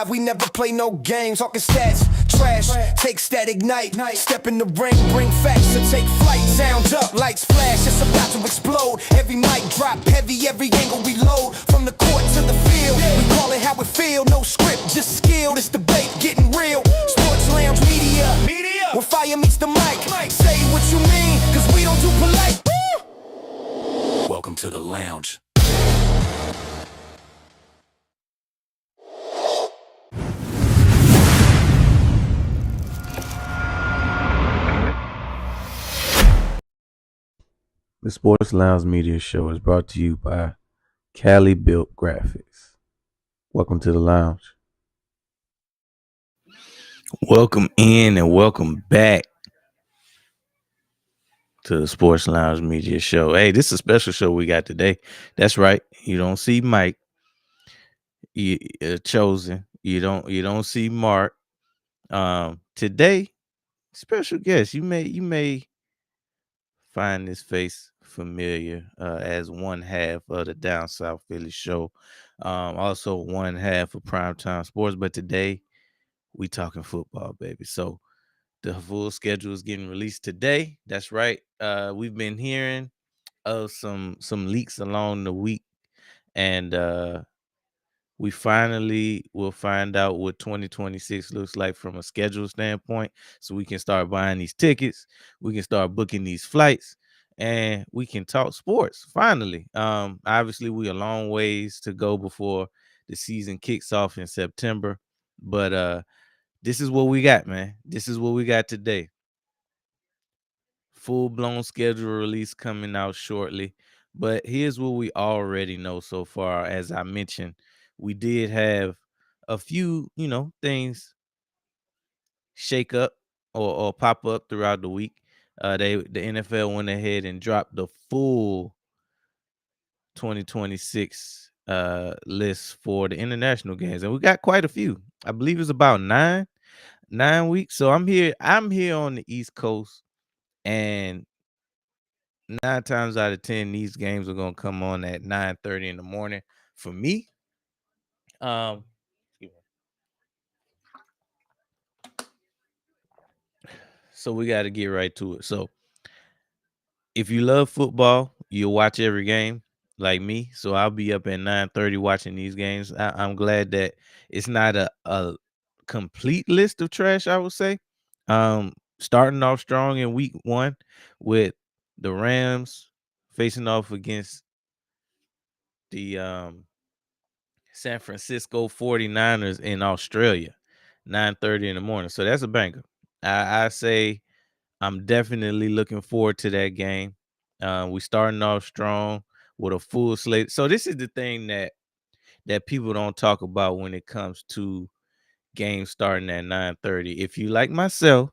We never play no games, talking stats, trash, take stat, ignite, step in the ring, bring facts to take flight, sound up, lights flash, it's about to explode, every mic drop heavy, every angle we load, from the court to the field, we call it how it feel, no script, just skill, this debate getting real, Sports Lounge Media, where fire meets the mic, say what you mean, cause we don't do polite. Welcome to the lounge. The Sports Lounge Media Show is brought to you by Cali Built Graphics. Welcome to the lounge. Welcome in and welcome back to the Sports Lounge Media Show. Hey, this is a special show we got today. That's right. You don't see Mike chosen. You don't see Mark. Today, special guest. You may find this face familiar as one half of the Down South Philly show. Also one half of Primetime Sports. But today we talking football, baby. So the full schedule is getting released today. That's right. We've been hearing of some leaks along the week, and we finally will find out what 2026 looks like from a schedule standpoint, so we can start buying these tickets, we can start booking these flights, and we can talk sports finally. Obviously we a long ways to go before the season kicks off in September, but this is what we got, man. This is what we got today. Full-blown schedule release coming out shortly. But here's what we already know so far. As I mentioned, we did have a few, things shake up or pop up throughout the week. The NFL went ahead and dropped the full 2026 list for the international games, and we got quite a few. I believe it's about nine weeks. So I'm here on the East Coast, and 9 times out of 10, these games are gonna come on at 9:30 in the morning for me. So we got to get right to it. So if you love football, you'll watch every game like me. So I'll be up at 9:30 watching these games. I'm glad that it's not a complete list of trash, I would say. Starting off strong in week 1 with the Rams facing off against the San Francisco 49ers in Australia, 9:30 in the morning. So that's a banger. I say I'm definitely looking forward to that game. We starting off strong with a full slate. So this is the thing that people don't talk about when it comes to games starting at 9:30. If you like myself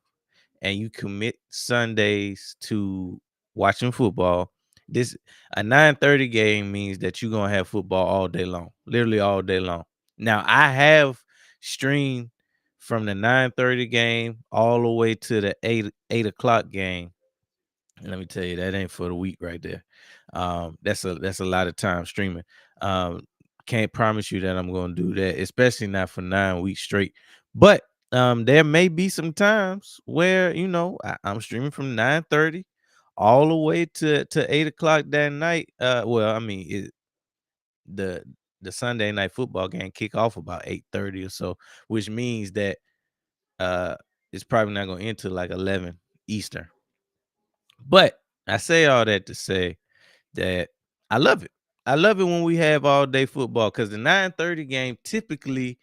and you commit Sundays to watching football, this a 9:30 game means that you're gonna have football all day long, literally all day long. Now I have streamed from the 9:30 game all the way to the 8 o'clock game. And let me tell you, that ain't for the week right there. That's a lot of time streaming. Um, can't promise you that I'm gonna do that, especially not for 9 weeks straight. But there may be some times where I'm streaming from 9:30 all the way to 8 o'clock that night. Well, I mean, the the Sunday night football game kick off about 8:30 or so, which means that uh it's probably not gonna end till like 11 Eastern. But I say all that to say that I love it. I love it when we have all day football, because the 9:30 game typically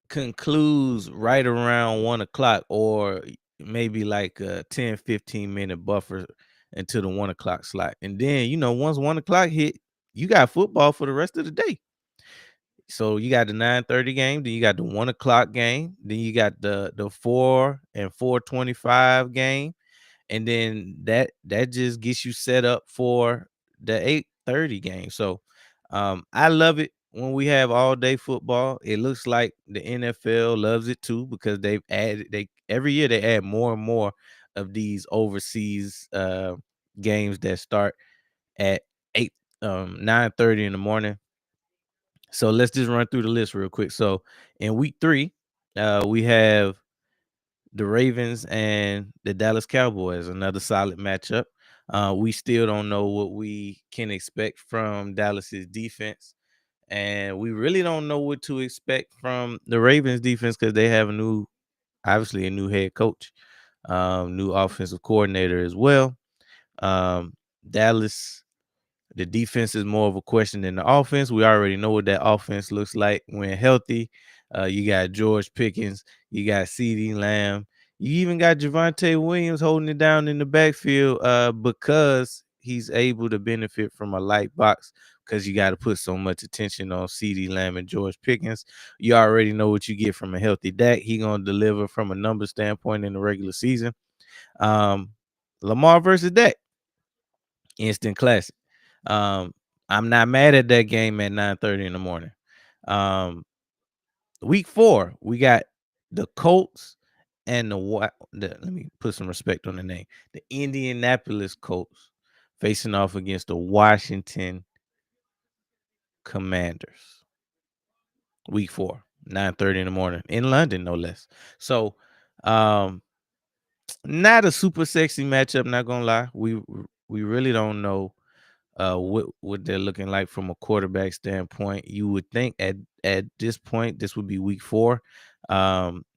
concludes right around 1 o'clock, or maybe like a 10-15 minute buffer until the 1 o'clock slot. And then, once 1 o'clock hit, you got football for the rest of the day. So you got the 9:30 game, then you got the 1 o'clock game, then you got the 4 and 4:25 game. And then that just gets you set up for the 8:30 game. So I love it when we have all day football. It looks like the NFL loves it too, because they every year they add more and more of these overseas games that start at 8 9:30 in the morning. So let's just run through the list real quick. So in week 3, we have the Ravens and the Dallas Cowboys, another solid matchup. We still don't know what we can expect from Dallas's defense, and we really don't know what to expect from the Ravens defense because they have obviously a new head coach, new offensive coordinator as well. Um, Dallas, the defense is more of a question than the offense. We already know what that offense looks like when healthy. You got George Pickens, you got CeeDee Lamb, you even got Javonte Williams holding it down in the backfield because he's able to benefit from a light box because you got to put so much attention on CeeDee Lamb and George Pickens. You already know what you get from a healthy Dak. He gonna deliver from a number standpoint in the regular season. Um, Lamar versus Dak, instant classic. Um, I'm not mad at that game at 9:30 in the morning. Um, week 4, we got the Colts and let me put some respect on the name. The Indianapolis Colts facing off against the Washington Commanders. Week 4, 9:30 in the morning in London, no less. So, um, not a super sexy matchup, not gonna lie. We really don't know what they're looking like from a quarterback standpoint. You would think at this point, this would be week 4.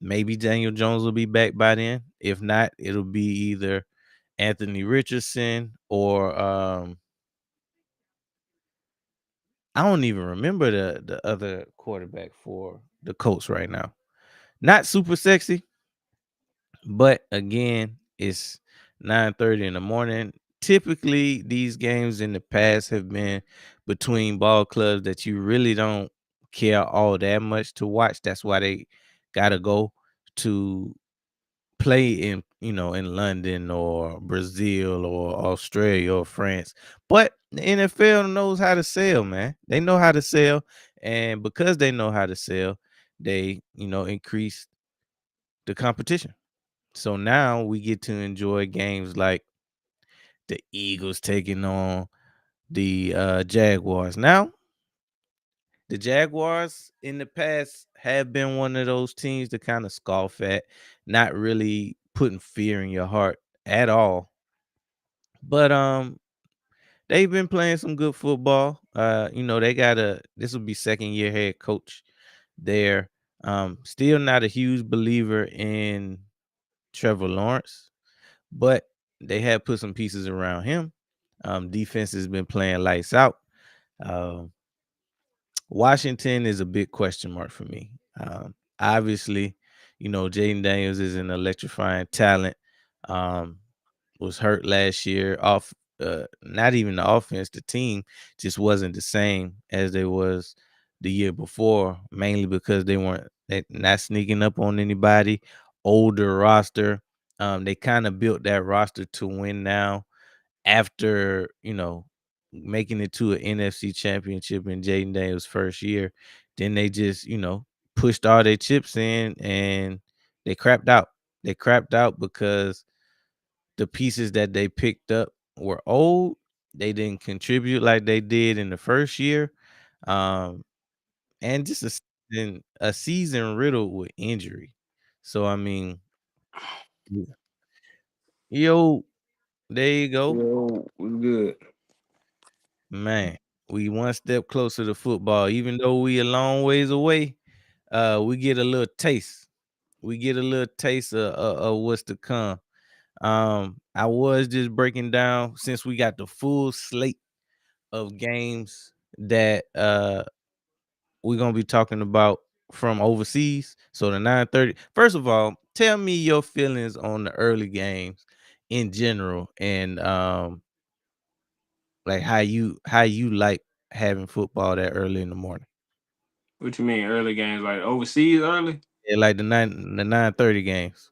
Maybe Daniel Jones will be back by then. If not, it'll be either Anthony Richardson or I don't even remember the other quarterback for the Colts right now. Not super sexy, but again, it's 9:30 in the morning. Typically, these games in the past have been between ball clubs that you really don't care all that much to watch. That's why they gotta go to play in London or Brazil or Australia or France. But the NFL knows how to sell, man. They know how to sell, and because they know how to sell, they increase the competition. So now we get to enjoy games like the Eagles taking on the Jaguars. Now, the Jaguars in the past have been one of those teams to kind of scoff at, not really putting fear in your heart at all. But they've been playing some good football. They got this will be second year head coach there. Still not a huge believer in Trevor Lawrence, but they have put some pieces around him. Defense has been playing lights out. Um, Washington is a big question mark for me. Obviously, Jaden Daniels is an electrifying talent. Um, was hurt last year. Not even the offense, the team just wasn't the same as they was the year before, mainly because they not sneaking up on anybody. Older roster. They kind of built that roster to win now after making it to an NFC championship in Jaden Daniels' first year. Then they just pushed all their chips in and they crapped out. They crapped out because the pieces that they picked up were old. They didn't contribute like they did in the first year. Um, and just a season riddled with injury. So I mean, yo, there you go. Yo, was good. Man, we one step closer to football. Even though we a long ways away, we get a little taste. We get a little taste of what's to come. I was just breaking down since we got the full slate of games that we're gonna be talking about from overseas. So the 9:30. First of all, tell me your feelings on the early games in general, and like how you like having football that early in the morning. What you mean early games like overseas early? Yeah, like the 9:30 games.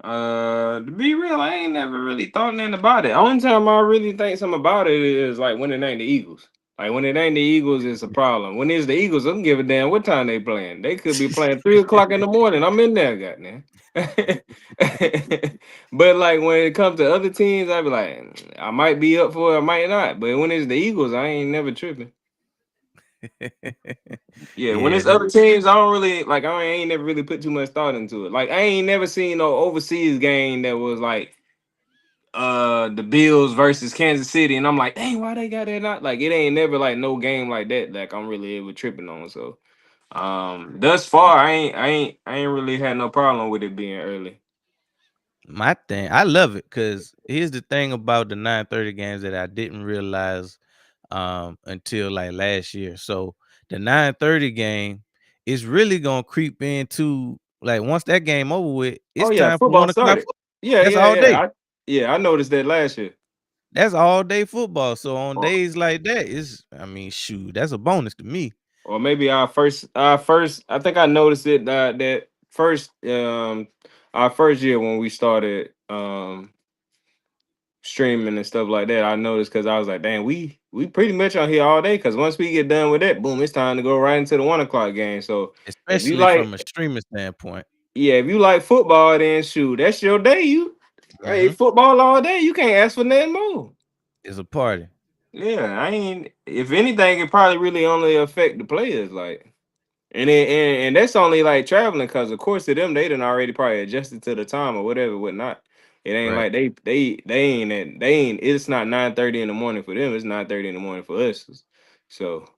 To be real, I ain't never really thought nothing about it. Only time I really think something about it is like when it ain't the Eagles. Like when it ain't the Eagles, it's a problem. When it's the Eagles, I don't give a damn what time they playing. They could be playing 3 o'clock in the morning. I'm in there, goddamn. But like when it comes to other teams, I be like, I might be up for it, I might not. But when it's the Eagles, I ain't never tripping. Yeah, when Yeah, it's other teams, I don't really like. I ain't never really put too much thought into it. Like I ain't never seen no overseas game that was like the Bills versus Kansas City, and I'm like, dang, why they got that? Not like it ain't never like no game like that. Like I'm really ever tripping on. So thus far, I ain't really had no problem with it being early. my thing, I love it because here's the thing about the 9:30 games that I didn't realize until like last year. So the 9:30 game is really gonna creep into like once that game over with, Oh it's yeah, time for football 1 o'clock started. football. Yeah, That's yeah, all day. yeah. I noticed that last year. That's all day football. So on Or, days like that, I mean, shoot, that's a bonus to me. or maybe our first. I think I noticed it that first our first year when we started streaming and stuff like that. I noticed because I was like, dang, we pretty much on here all day. Because once we get done with that, boom, it's time to go right into the 1 o'clock game. So if you Especially from a like, streaming standpoint. yeah, if you like football, then shoot, that's your day. You hey Hmm. football all day. You can't ask for nothing more. It's a party. Yeah, I ain't. If anything, it probably really only affect the players. Like, and that's only like traveling because of course to them they done already probably adjusted to the time or whatever, whatnot. It ain't Right. like they ain't. It's not 9:30 in the morning for them. It's 9:30 in the morning for us. So,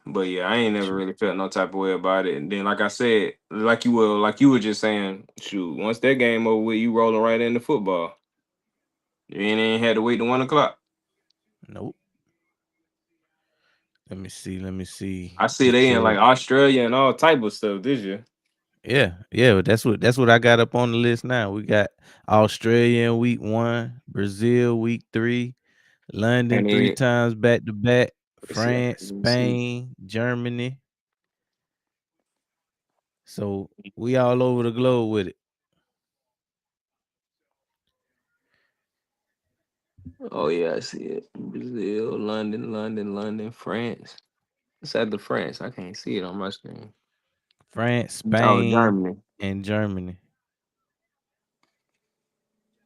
but yeah, I ain't never Shoot. really felt no type of way about it. And then, like I said, like you were just saying, shoot, once that game over with, you rolling right into football. You ain't had to wait to 1 o'clock. Nope. Let me see. Let me see. I see It they in says, like Australia and all type of stuff this year. yeah, yeah. But that's what I got up on the list now. We got Australia in week 1, Brazil week 3, London And 3 then times back to back, let's see, France, let me see. Spain, Germany. So we all over the globe with it. Oh yeah, I see it. Brazil, London, France. It's at the France. I can't see it on my screen. France, Oh, Spain, Germany. and Germany.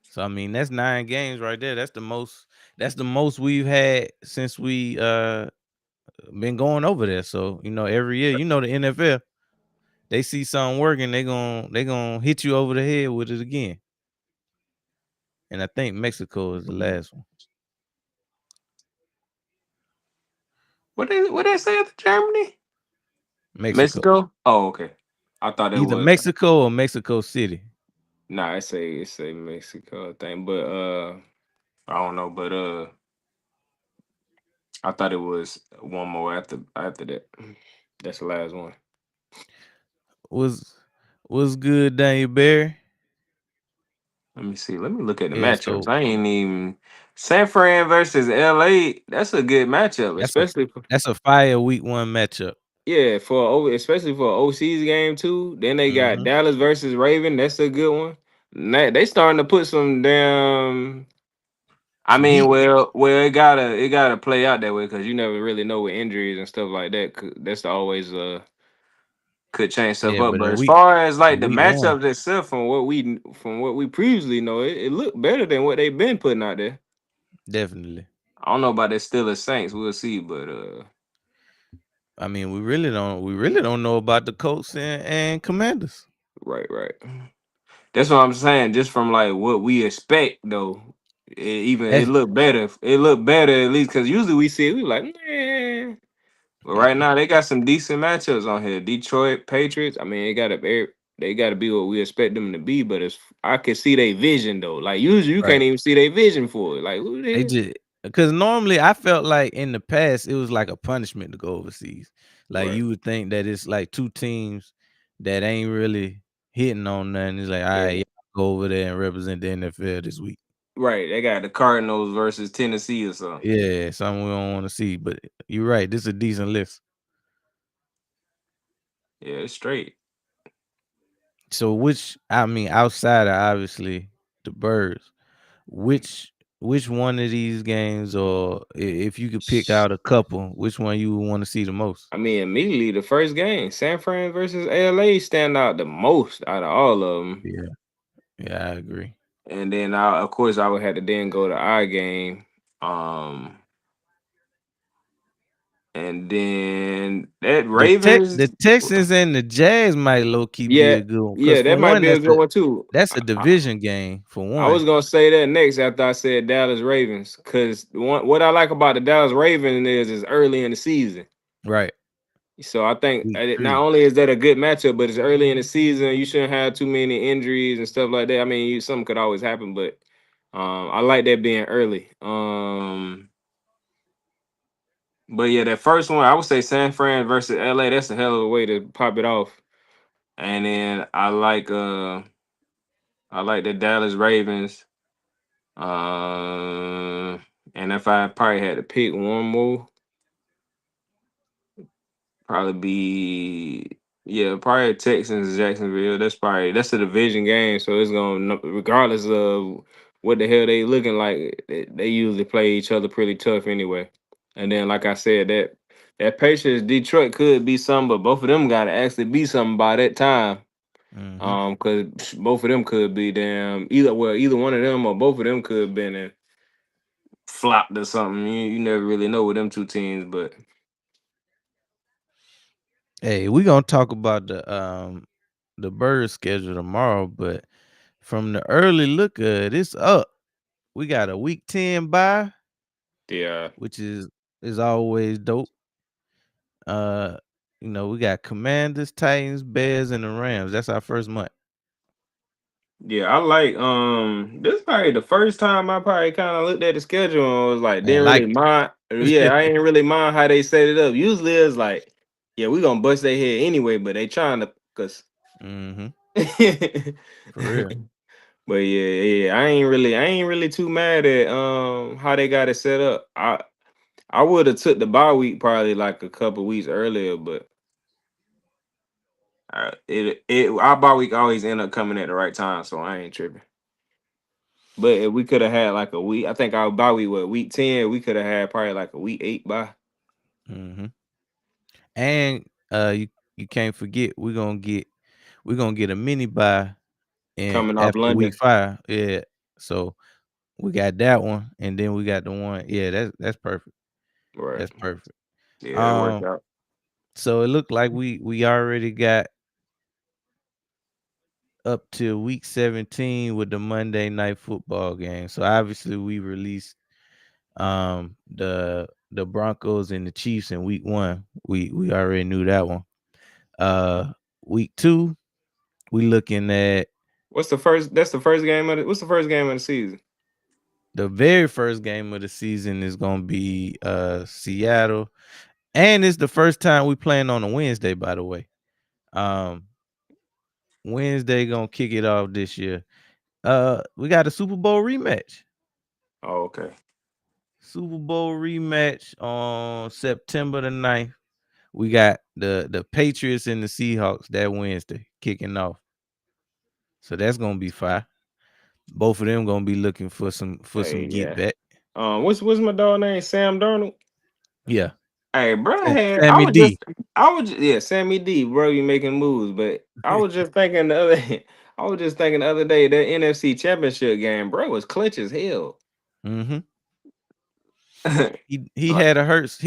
So I mean, that's 9 games right there. That's the most. That's the most we've had since we been going over there. So every year, the NFL, they see something working, they gonna hit you over the head with it again. And I think Mexico is the last one. What they say at Germany? Mexico, Mexico? Oh, okay. I thought it either was Mexico or Mexico City. nah, it say Mexico thing, but I don't know, but I thought it was one more after that. That's the last one. Was good, Daniel Barry. Let me see. Let me look at the Yeah, matchups. so I ain't even San Fran versus LA. That's a good matchup, that's a especially for that's a fire week 1 matchup. yeah, especially for OC's game too. Then they got Hmm. Dallas versus Raven. That's a good one. They starting to put some damn. I Some mean, heat. well, it gotta play out that way because you never really know with injuries and stuff like that. That's always could change stuff Yeah, up. but But in as week far as like in the week 1, matchups itself, from what we previously know, it looked better than what they've been putting out there. definitely. I don't know about the Steelers Saints. We'll see, but I mean, we really don't know about the Colts and Commanders. right. That's what I'm saying. Just from like what we expect, though, it That's looked better. It looked better at least because usually we see it, we like, man. But right now they got some decent matchups on here. Detroit Patriots. I mean, they gotta be what we expect them to be. But it's I can see their vision though. Like usually you can't right. even see their vision for it. Like who the They hell? just because normally I felt like in the past it was like a punishment to go overseas. Like Right. you would think that it's like two teams that ain't really hitting on nothing. It's like, all right, Yeah. yeah, go over there and represent the NFL this week. Right. They got the Cardinals versus Tennessee or something. Yeah, something we don't want to see. But you're right. This is a decent list. Yeah, it's straight. So I mean, outside of obviously the birds, which which one of these games, or if you could pick out a couple, which one you would want to see the most? I mean, immediately the first game, San Fran versus LA stand out the most out of all of them. Yeah, yeah, I agree. And then of course I would have to then go to our game. Um And then that The Ravens, Texans and the Jags might low key be yeah, a good one because yeah, for that might one, be a good one too. that's a division game for I was one, gonna say that next after I said Dallas Ravens, because what I like about the Dallas Ravens is early in the season. right? So I think Week not 3. only is that a good matchup, but it's early in the season. You shouldn't have too many injuries and stuff like that. I mean, something could always happen, but I like that being early. But yeah, that first one, I would say San Fran versus LA. That's a hell of a way to pop it off. And then I like the Dallas Ravens. Uh, and if I probably had to pick one more, probably be probably Texans Jacksonville. That's a division game, so it's gonna regardless of what the hell they looking like, they usually play each other pretty tough anyway. And then like I said, that Patriots Detroit could be something, but both of them gotta actually be something by that time. Mm-hmm. Because both of them could be damn either one of them or both of them could have been in flopped or something. You never really know with them two teams, but Hey, we gonna talk about the bird schedule tomorrow, but from the early look of it, it's up. We got a week 10 bye, yeah. which is always dope. Uh, we got Commanders, Titans, Bears, and the Rams. That's our first month. Yeah, I like this is probably the first time I probably kind of looked at the schedule and was like, And didn't really like mind. Yeah, I ain't really mind how they set it up. Usually it's like, yeah, we gonna bust their head anyway, but they trying to cause mm-hmm, but for real. I ain't really too mad at how they got it set up. I would have took the bye week probably like a couple weeks earlier, but our bye week always end up coming at the right time, so I ain't tripping. But if we could have had like a week, I think our bye week was week 10. We could have had probably like a week 8 bye. Mm-hmm. And you can't forget we're gonna get a mini bye and Coming off after week London. 5. Yeah. So we got that one, and then we got the one. Yeah, that's perfect. Right. That's perfect. Yeah, it worked Um, out. so it looked like we already got up to week 17 with the Monday night football game. So obviously we released the Broncos and the Chiefs in week 1. We already knew that one. Week 2, we looking at What's the first that's the first game of the what's the first game of the season? the very first game of the season is gonna be Seattle. And it's the first time we playing on a Wednesday, by the way. Um Wednesday gonna kick it off this year. We got a Super Bowl rematch. Oh, okay. Super Bowl rematch on September the 9th. We got the Patriots and the Seahawks that Wednesday kicking off. So that's gonna be fire. Both of them gonna be looking for some Hey, get yeah. back. What's my dog name? Sam Darnold? Yeah. Hey, bro, Sammy D. yeah, Sammy D, bro, you making moves, but I was just thinking the other I was just thinking the other day that NFC championship game, bro, was clutch as hell. Mm-hmm. He Like, had a Hurts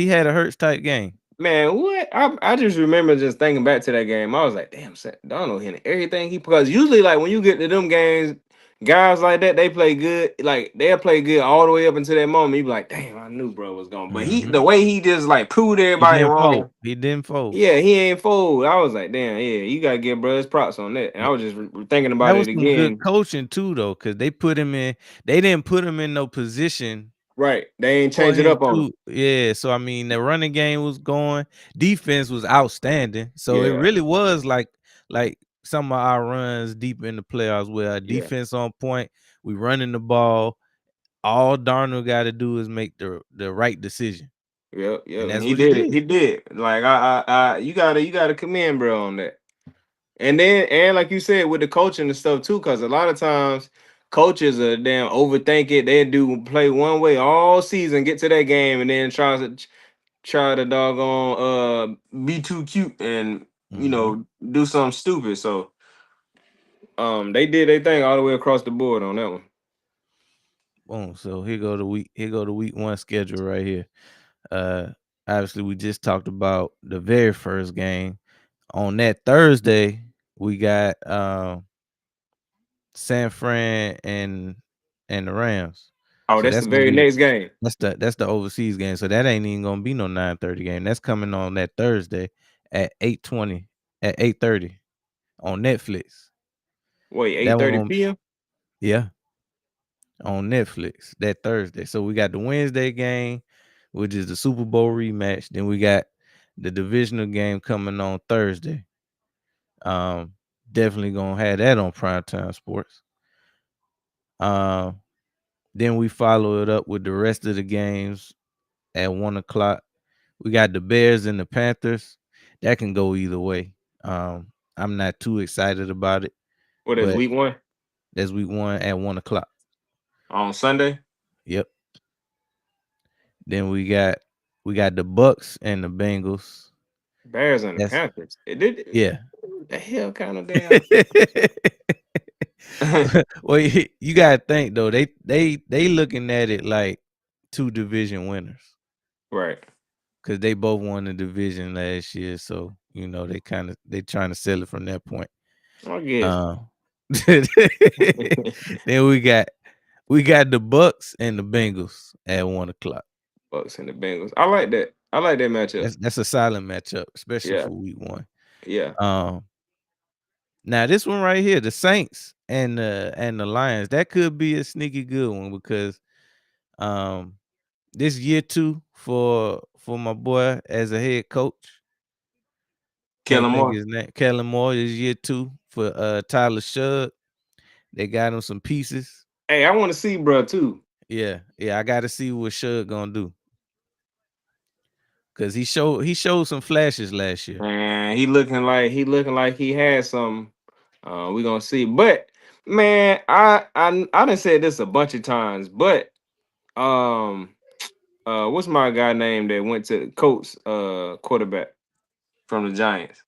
type game. man, what? I just remember just thinking back to that game. I was like, damn, Donald hitting everything because usually like when you get to them games, guys like that they play good. Like they'll play good all the way up until that moment. You be like, damn, I knew bro was going. But Mm-hmm. the way he just like proved He everybody didn't fold. wrong. He didn't fold. Yeah, he ain't fold. I was like, damn, yeah, you gotta give bro his props on that. And I was just thinking That about was it some good again. coaching too, though, because they didn't put him in no position Right, they ain't for change it him up on him. to. Yeah. So I mean, the running game was going, defense was outstanding. So it Yeah, really was like some of our runs deep in the playoffs where our yeah, defense on point, we running the ball. All Darnold got to do is make the right decision, yeah. and And that's he what he did it. did. He did. Like you gotta commend bro on that. And like you said with the coaching and stuff too, because a lot of times coaches are damn overthink it. They do play one way all season, get to that game, and then try to doggone be too cute and Mm-hmm. do something stupid. So they did their thing all the way across the board on that one. Boom. So here go the week 1 schedule right here. obviously we just talked about the very first game. On that Thursday, we got San Fran and the Rams. Oh, So that's the that's gonna very be next game. that's the overseas game. So that ain't even gonna be no 9:30 game. That's coming on that Thursday at 8:20 at 8:30 on Netflix. Wait, That one 8:30 gonna p.m. yeah, on Netflix that Thursday. So we got the Wednesday game, which is the Super Bowl rematch. Then we got the divisional game coming on Thursday. Um, Definitely gonna have that on primetime sports. Um, then we follow it up with the rest of the games at 1 o'clock. We got the Bears and the Panthers. That can go either way. I'm not too excited about it, What is but week 1 that's week 1 at 1 o'clock. on Sunday? Yep. Then we got the Bucks and the Bengals. Bears and the That's Panthers. It did yeah. the hell kind of damn. Well, you gotta think though. They looking at it like two division winners Right. because they both won the division last year. So they trying to sell it from that point. I guess. Um, then we got the Bucks and the Bengals at 1 o'clock. Bucks and the Bengals. I like that. I like that matchup. That's a silent matchup, especially Yeah. for week 1. Yeah. Now this one right here, the Saints and the Lions, that could be a sneaky good one because um this year 2 for my boy as a head coach. Can't Kellen think Moore. his name. Kellen Moore is year 2 for Tyler Shug. They got him some pieces. Hey, I want to see bro too. Yeah, I gotta see what Shug gonna do. Cause he showed some flashes last year. Man, he looking like he had some. We gonna see. But man, I done said this a bunch of times, but um what's my guy name that went to Colts quarterback from the Giants?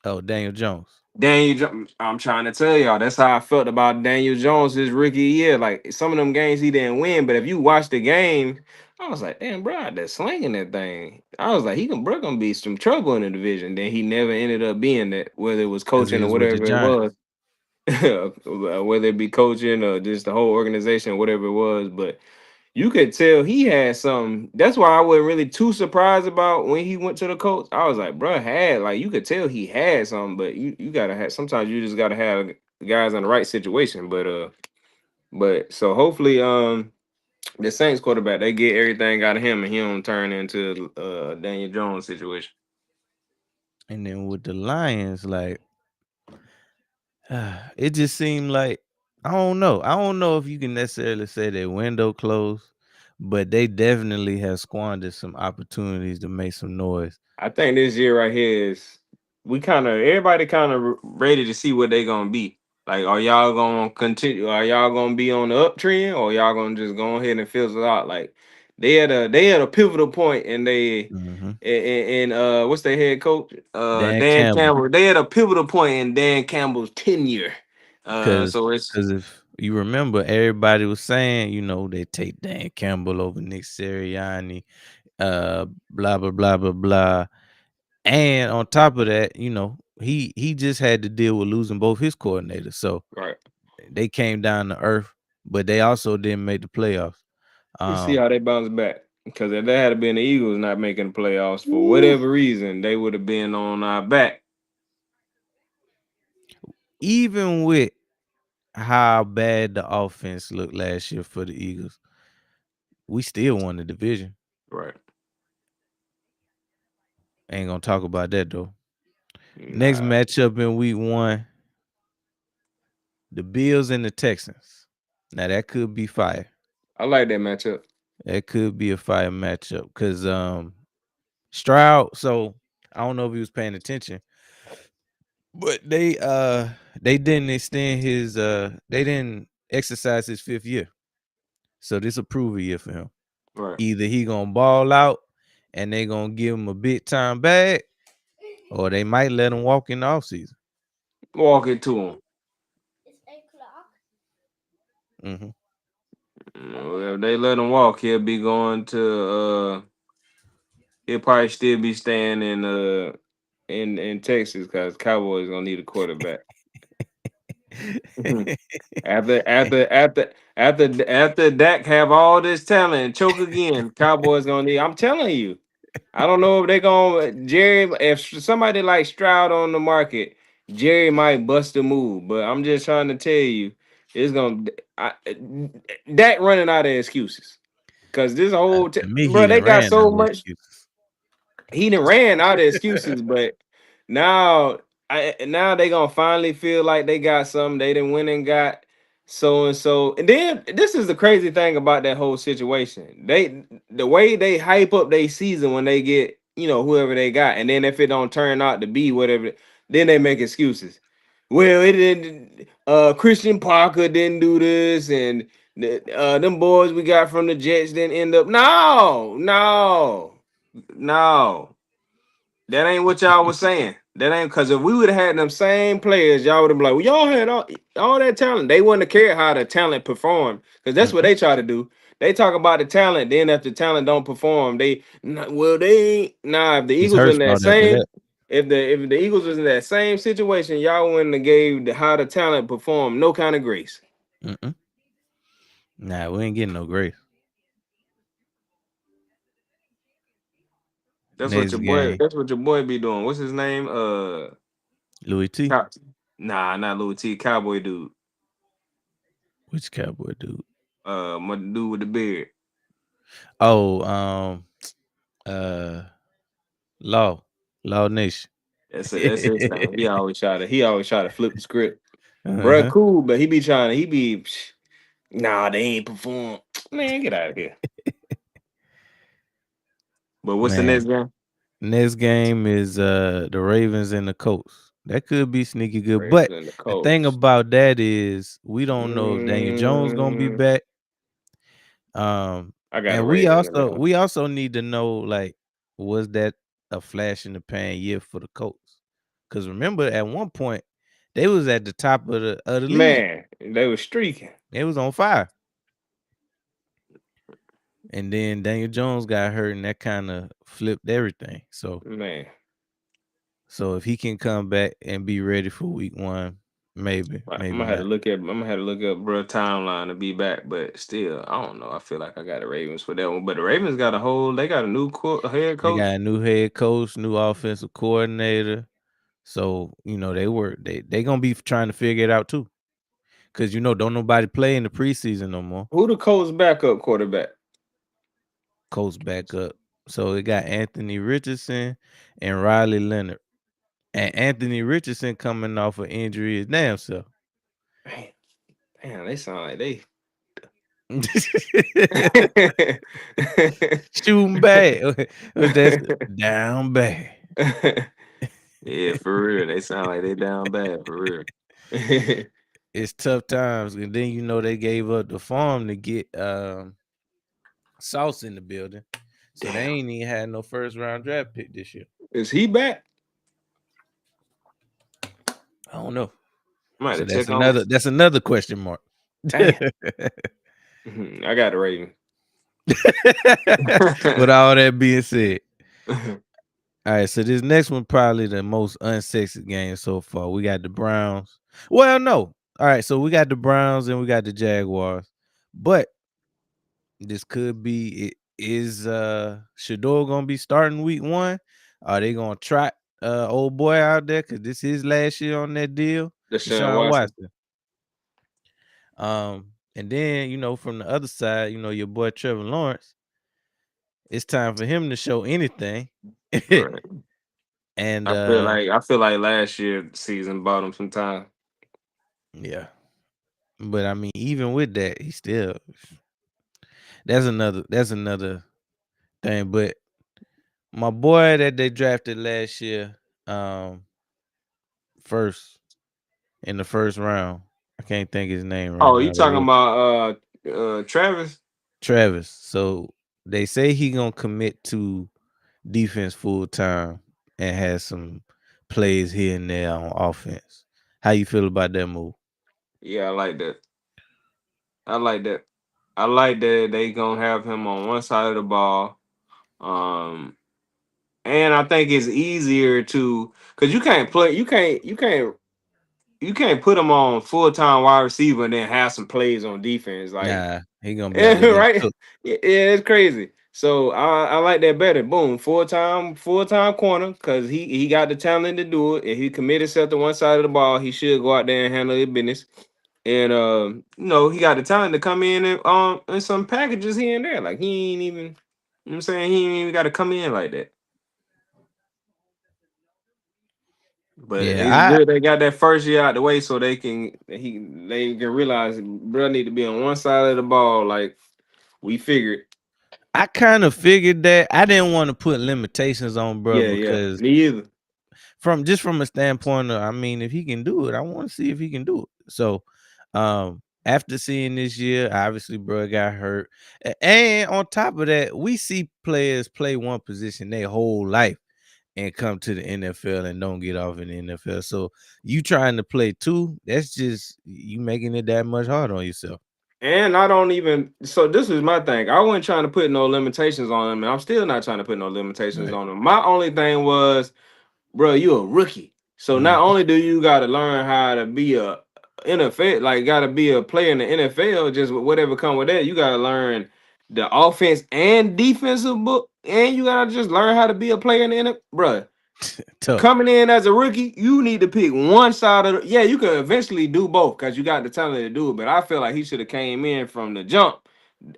Oh, Daniel Jones. I'm trying to tell y'all, that's how I felt about Daniel Jones his rookie year. Like some of them games he didn't win, but if you watch the game, I was like, damn, bro, they're slinging that thing. I was like, bro, gonna be some trouble in the division. Then he never ended up being that, whether it was Cause he coaching or was with the whatever it was, Giants. whether it be coaching or just the whole organization, whatever it was. But you could tell he had some. That's why I wasn't really too surprised about when he went to the Colts. I was like, bro, had like you could tell he had something, but you gotta have. Sometimes you just gotta have the guys in the right situation. But so hopefully the Saints quarterback they get everything out of him and he don't turn into Daniel Jones situation. And then with the Lions, like it just seemed like I don't know. I don't know if you can necessarily say their window closed, but they definitely have squandered some opportunities to make some noise. I think this year right here is we kind of everybody kind of ready to see what they gonna be. Like, are y'all gonna continue? Are y'all gonna be on the uptrend, or y'all gonna just go ahead and fizzle out? Like, they had a pivotal point, and they Mm-hmm. and what's their head coach? Dan Dan Campbell, Campbell. They had a pivotal point in Dan Campbell's tenure. because So it's because if you remember, everybody was saying, they take Dan Campbell over Nick Sirianni, blah blah blah blah blah. And on top of that, he just had to deal with losing both his coordinators. So right. they came down to earth, but they also didn't make the playoffs. Let's see Um, how they bounce back. Because if that had been the Eagles not making the playoffs for Woo. whatever reason, they would have been on our back. Even with how bad the offense looked last year for the Eagles, we still won the division. Right. Ain't gonna talk about that though. Next Nah, matchup in week 1, the Bills and the Texans. Now that could be fire. I like that matchup. That could be a fire matchup because Stroud. So I don't know if he was paying attention, but they didn't extend his they didn't exercise his 5th year. So this a prove a year for him. Right. Either he gonna ball out and they gonna give him a big time bag, or they might let him walk in the offseason. Walk it to him. Mm-hmm. If they let him walk, he'll probably still be staying in Texas because Cowboys gonna need a quarterback. Mhm. After Dak have all this talent and choke again, Cowboys gonna need. I'm telling you, I don't know if they gonna Jerry. If somebody like Stroud on the market, Jerry might bust a move. But I'm just trying to tell you, it's gonna. Dak running out of excuses because this whole To me, he bro, they done got ran so out of much. excuses. He done ran out of excuses, but now now they gonna finally feel like they got something. They didn't win and got so and so. And then this is the crazy thing about that whole situation. The way they hype up their season when they get, whoever they got, and then if it don't turn out to be whatever, then they make excuses. Well, it didn't Christian Parker didn't do this, and them boys we got from the Jets didn't end up. No. That ain't what y'all was saying. That ain't because if we would have had them same players, y'all would have been like, well, y'all had all that talent. They wouldn't have cared how the talent performed because that's what Mm-mm. they try to do. They talk about the talent, then if the talent don't perform, they ain't nah. If the It's Eagles her was in that fault after same, that. if the Eagles was in that same situation, y'all wouldn't have gave how the talent performed no kind of grace. Mm-mm. Nah, we ain't getting no grace. Next game, That's what your boy be doing. What's his name? Louis T. Cow- nah, not Louis T. Cowboy dude. Which Cowboy dude? My dude with the beard. Oh, uh, Law Nation. That's his thing. He always try to flip the script. Bruh, Uh-huh. cool, but nah, they ain't perform. Man, get out of here. But what's the next Man, game? next game is the Ravens and the Colts. That could be sneaky good, Ravens but and the the thing Colts. about that is we don't know if Daniel Jones gonna be Mm, back. Um, I got a and we Ravens in also that one. we also need to know, like, was that a flash in the pan year for the Colts? Because remember, at one point they was at the top of the league. Man, they was streaking. They was on fire, and then Daniel Jones got hurt, and that kind of flipped everything. So Man, if he can come back and be ready for week 1, maybe, I'm maybe gonna have to not. look at. I'm gonna have to look up bro timeline to be back. But still, I don't know. I feel like I got the Ravens for that one. But the Ravens got a whole. They got a new head They coach. got a new head coach, new offensive coordinator. So they gonna be trying to figure it out too. Cause don't nobody play in the preseason no more. Who the Colts backup quarterback? Colts back up. So it got Anthony Richardson and Riley Leonard. And Anthony Richardson coming off an injury his damn self. Man, damn, they sound like they. Shooting bad. That's down bad. Yeah, for real. They sound like they down bad for real. It's tough times. And then they gave up the farm to get Sauce in the building. So they Damn. ain't even had no first round draft pick this year. Is he back? I don't know. I might So have check on him. that's another question mark. Damn. I got the Ravens. With all that being said, all right. So this next one probably the most unsexy game so far. We got the Browns. Well, no. All right. So we got the Browns and we got the Jaguars, but this could be it. Is Shador gonna be starting week 1? Are they gonna trot old boy out there because this is last year on that deal? Deshaun Deshaun Watson. Watson. And then from the other side, your boy Trevor Lawrence. It's time for him to show anything. Right. And I feel like last year season bought him some time. yeah. But I mean, even with that, he still that's another thing. But my boy that they drafted last year, first in the first round. I can't think his name right Oh, you now. talking about Travis? Travis. So they say he gonna commit to defense full time and has some plays here and there on offense. How you feel about that move? Yeah, I like that. I like that. I like that they gonna have him on one side of the ball. Um, And I think it's easier to because you can't put him on full time wide receiver and then have some plays on defense. Like Nah, he gonna be out yeah, there getting right. cooked. Yeah, it's crazy. So I like that better. Boom, full time corner because he got the talent to do it. And he committed himself to one side of the ball. He should go out there and handle his business. And he got the talent to come in and some packages here and there. Like he ain't even, you know what I'm saying, he ain't even got to come in like that. But it's Yeah, good they got that first year out the way so they can realize bro need to be on one side of the ball like we figured. I kind of figured that. I didn't want to put limitations on bro Yeah, because me either. from a standpoint of, I mean, if he can do it, I want to see if he can do it. So, after seeing this year, obviously, bro got hurt, and on top of that, we see players play one position their whole life and come to the NFL and don't get off in the NFL. So, you trying to play two? That's just you making it that much harder on yourself. And I don't even so this is my thing. I wasn't trying to put no limitations on him, and I'm still not trying to put no limitations Right. on him. My only thing was, bro, you a rookie. So not Mhm. only do you gotta learn how to be a NFL, like gotta be a player in the NFL, just with whatever come with that, you gotta learn the offense and defensive book, and you gotta just learn how to be a player in the NFL. Bro, Tough. coming in as a rookie, you need to pick one side of yeah, you could eventually do both because you got the talent to do it. But I feel like he should have came in from the jump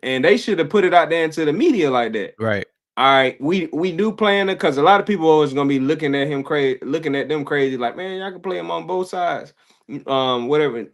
and they should have put it out there into the media like that. Right. All right, we do plan it because a lot of people always gonna be looking at him crazy, looking at them crazy, like, man, y'all can play him on both sides. Whatever.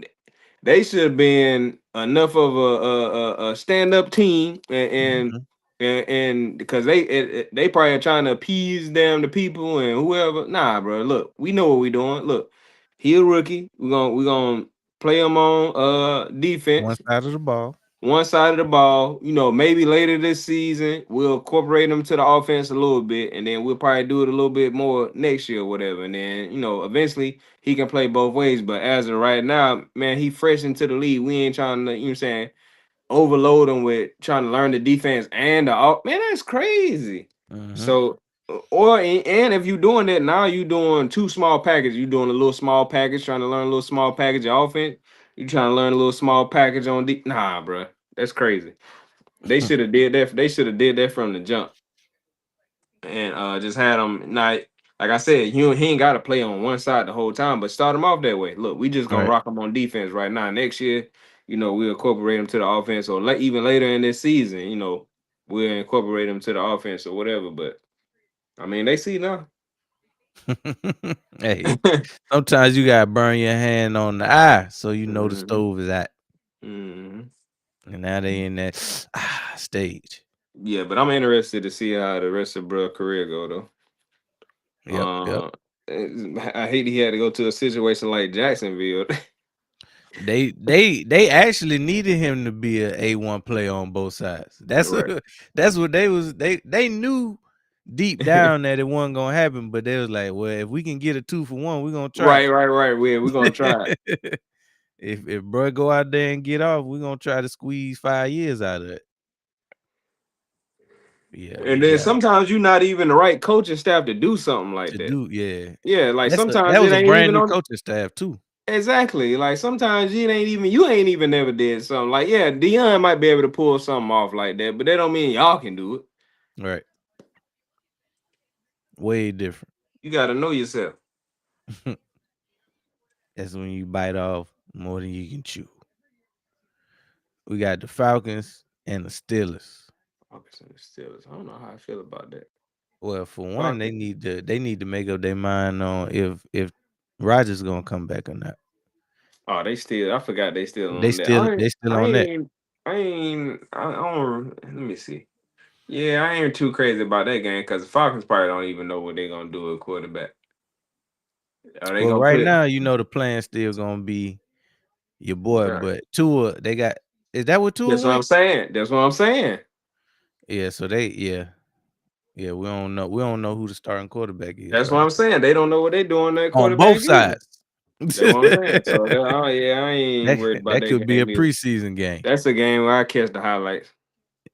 They should have been enough of a stand-up team Mhm. and because they probably are trying to appease them, the people and whoever. Nah, bro. Look, we know what we doing. Look, he a rookie. We're gonna play him on One defense, side of the ball. one side of the ball. Maybe later this season we'll incorporate him to the offense a little bit, and then we'll probably do it a little bit more next year or whatever. And then eventually he can play both ways. But as of right now, man, he fresh into the league. We ain't trying to, saying, overload him with trying to learn the defense and the man. That's crazy. Mhm. So. And if you're doing that now, you doing two small packages. You doing a little small package, trying to learn a little small package of offense. You trying to learn a little small package on deep. Nah, bro, that's crazy. They should have did that. They should have did that from the jump, and just had him not. Like I said, he ain't got to play on one side the whole time, but start him off that way. Look, we just gonna Right. rock him on defense right now. Next year, we'll incorporate him to the offense, or even later in this season, we'll incorporate him to the offense or whatever. But I mean, they see now. Hey, sometimes you gotta burn your hand on the eye so you know the Mhm. stove is at. Mhm. And now they in that stage. Yeah, but I'm interested to see how the rest of bro career go though. Yep. I hate he had to go to a situation like Jacksonville. They actually needed him to be a A1 player on both sides. That's Right. that's what they knew deep down that it wasn't gonna happen, but they was like, well, if we can get a 2-for-1, we're gonna try Right. We're gonna try it. it. If bro go out there and get off, we're gonna try to squeeze 5 years out of it. Yeah, And we then got sometimes you're not even the right coaching staff to do something like to that. do, yeah. Yeah, like That sometimes was it a ain't brand even new on coaching staff too. exactly. Like sometimes you ain't even never did something. Like, yeah, Dion might be able to pull something off like that, but that don't mean y'all can do it. Right. Way different. You gotta know yourself. That's when you bite off more than you can chew. We got the Falcons and the Steelers. Falcons and the Steelers. I don't know how I feel about that. Well, for one, Falcons. they need to make up their mind on if Rogers gonna come back or not. Oh, they still. I forgot they still on that. They still I on that. ain't. I ain't. I don't. Let me see. Yeah, I ain't too crazy about that game because the Falcons probably don't even know what they're gonna do at quarterback. Are they Well, gonna right put? now, the plan still gonna be your boy, Right. but Tua, they got is that what Tua That's what I'm went? saying. That's what I'm saying. Yeah, so yeah, we don't know. We don't know who the starting quarterback is That's right what I'm now. saying. They don't know what they doing at On quarterback both either. sides. That's what I'm saying. So oh yeah, I ain't worried about That that could be a game either. preseason game. That's a game where I catch the highlights.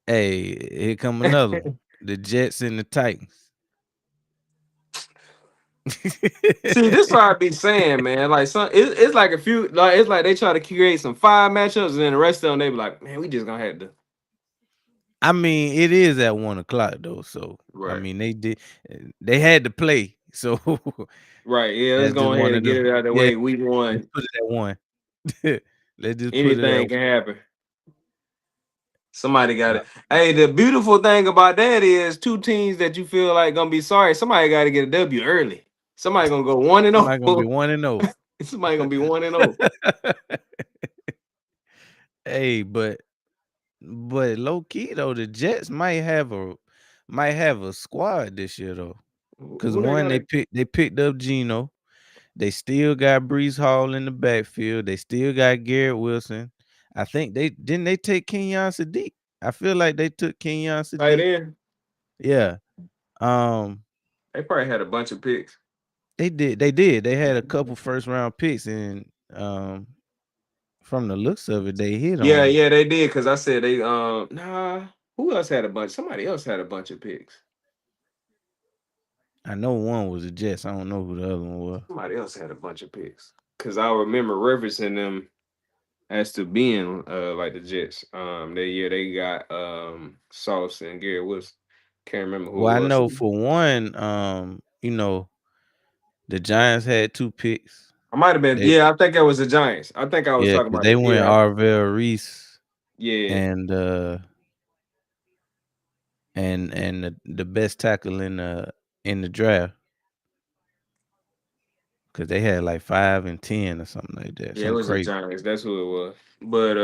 Hey, here come another one. The Jets and the Titans. See, this is what I be saying, man. Like it's like a few, like it's like they try to create some 5 matchups, and then the rest of them they be like, man, we just gonna have to. I mean, it is at 1 o'clock though, so I Right, mean they had to play, so right. Yeah, let's that's just go ahead one and of get them. it out of the Yeah, way. Week let's one, put it at 1. Let's just put it at anything can happen. 1. Somebody got Uh, it. Hey, the beautiful thing about that is two teams that you feel like gonna be sorry. Somebody got to get a W early. Somebody gonna go 1-0. Somebody gonna be 1-0. Somebody gonna be 1-0. Hey, but low key though, the Jets might have a squad this year though. Cause Who they one got? they picked up Geno. They still got Brees Hall in the backfield. They still got Garrett Wilson. I think they take Kenyon Sadiq. I feel like they took Kenyon Tight Sadiq. end. Yeah. Um They probably had a bunch of picks. they did. They did. They had a couple first round picks and from the looks of it, they hit Yeah, on 'em. yeah, they did. Cause I said they nah. Who else had a bunch? Somebody else had a bunch of picks. I know one was the Jets. I don't know who the other one was. Somebody else had a bunch of picks. Cause I remember referencing them as to being like the Jets. That year they got Sauce and Gary Wilson. Can't remember who Well, I it was. know for one, the Giants had 2 picks. I might have been. They Yeah, I think that was the Giants. I think I was Yeah, talking because about they the went year. Arvell Reese Yeah, and the best tackle in the draft because they had like 5 and 10 or something like that. yeah, it Something was the crazy. Giants. That's who it was. But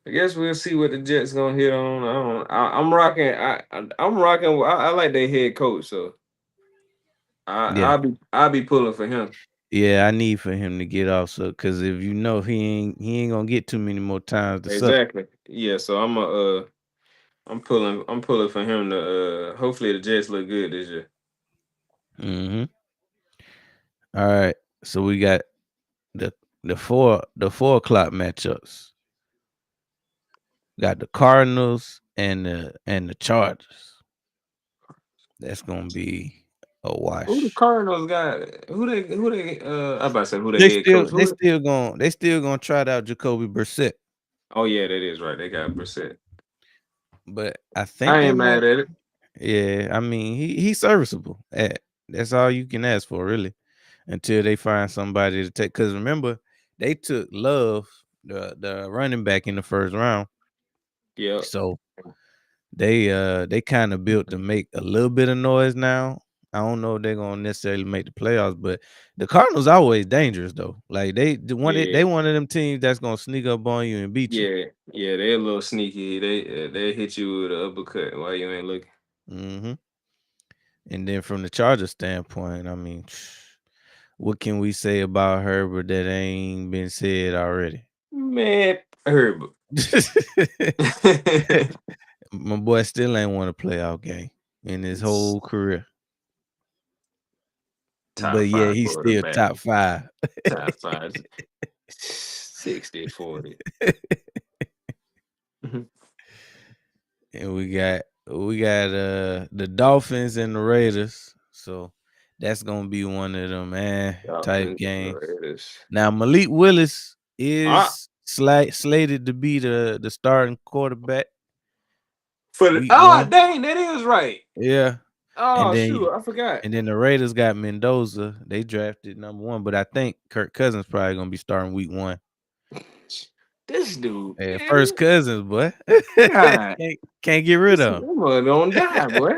I guess we'll see what the Jets gonna hit on. I'm rocking. I'm rocking. I like their head coach, so Yeah. I'll be pulling for him. Yeah, I need for him to get off so because if he ain't gonna get too many more times to suck. Exactly. Yeah. So I'm pulling for him to hopefully the Jets look good this year. Mm-hmm. All right. So we got the the 4 o'clock matchups. Got the Cardinals and the Chargers. That's gonna be a Who the wash. Cardinals got? Who they I about to say who the They head still coach? they Who? still going they still gonna try out Jacoby Brissett, Oh yeah, that is right. They got Brissett. but I I think they ain't might. mad at it. Yeah, I mean he's serviceable. That's all you can ask for really, until they find somebody to take. Because remember, they took Love, the running back in the first round, Yeah. so they kind of built to make a little bit of noise now. I don't know if they're gonna necessarily make the playoffs, but the Cardinals always dangerous though. Like they Yeah. one of them teams that's gonna sneak up on you and beat you. Yeah. Yeah. They a little sneaky. They hit you with an uppercut while you ain't looking. Hmm. And then from the Chargers standpoint, I mean, what can we say about Herbert that ain't been said already? Man, Herbert. My boy still ain't won a playoff game in his whole career. Top But yeah, five he's still quarterback. top 5. Top five. 60-40. And we got the Dolphins and the Raiders. So that's gonna be one of them type Dolphins, games. Raiders. Now Malik Willis Ah, is slated to be the starting quarterback week 1. dang, that is right. Yeah. And Oh then shoot, I forgot. and then the Raiders got Mendoza. They drafted number 1, but I think Kirk Cousins probably gonna be starting week 1. This dude, Yeah, man, first cousins, boy. God, can't get rid this of him. mother don't die, boy.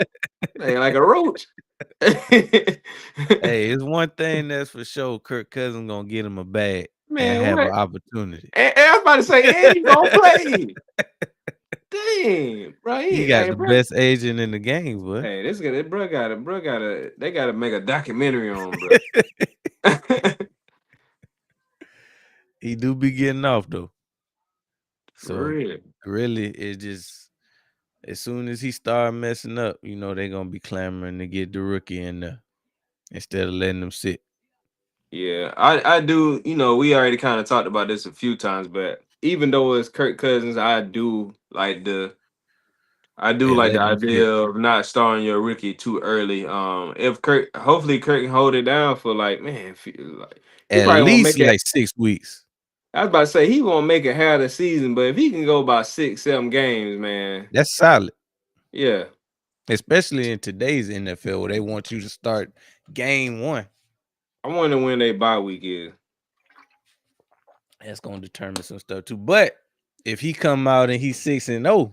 They like a roach. Hey, it's one thing that's for sure. Kirk Cousins gonna get him a bag and Man, have an what? opportunity. And I was about to say, and he gonna play. Damn, right He here. got Hey, the bro. best agent in the game, boy. Hey, this guy, they gotta make a documentary on, bro. He do be getting off though. For So real. really, it just as soon as he start messing up, they gonna be clamoring to get the rookie in there instead of letting him sit. Yeah, I do. We already kind of talked about this a few times, but even though it's Kirk Cousins, I do like I do and like the let them idea sit. of not starting your rookie too early. If Kirk, hopefully Kirk can hold it down for like, man, like he At probably won't least make it. like 6 weeks. I was about to say he won't make it half the season, but if he can go about 6, 7 games, man, That's solid. yeah. Especially in today's NFL where they want you to start game 1. I wonder when they bye week is. That's gonna determine some stuff too. But if he come out and he's 6-0,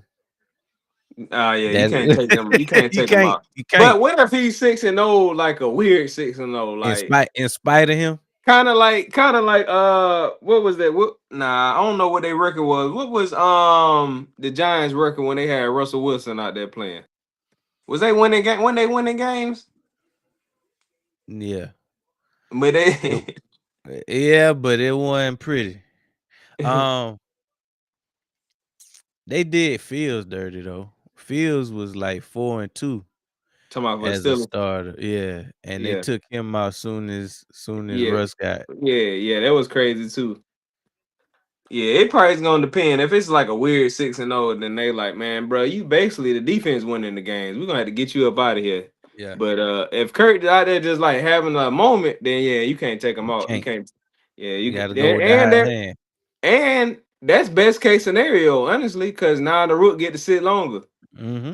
Yeah, you that's can't take them. You can't you take them can't out. you can't But what if he's 6-0, like a weird 6-0, like in spite of him. kind of like what was that? What I don't know what their record was. What was the Giants record when they had Russell Wilson out there playing? Was they winning game when they winning games? Yeah. But they Yeah, but it wasn't pretty. They did Fields dirty though. Fields was like 4-2 talking about for as a still starter. Yeah. And they yeah. took him out soon as Yeah. Russ got. Yeah, that was crazy too. Yeah, it probably is gonna depend. If it's like a weird 6-0, then they like, man, bro, you basically the defense winning the games. We're gonna have to get you up out of here. Yeah. But if Kurt out there just like having a moment, then yeah, you can't take him out. You Can't. can't. Yeah, You you can. gotta go with the high hand. And that's best case scenario, honestly, because now the rook get to sit longer. Mm-hmm.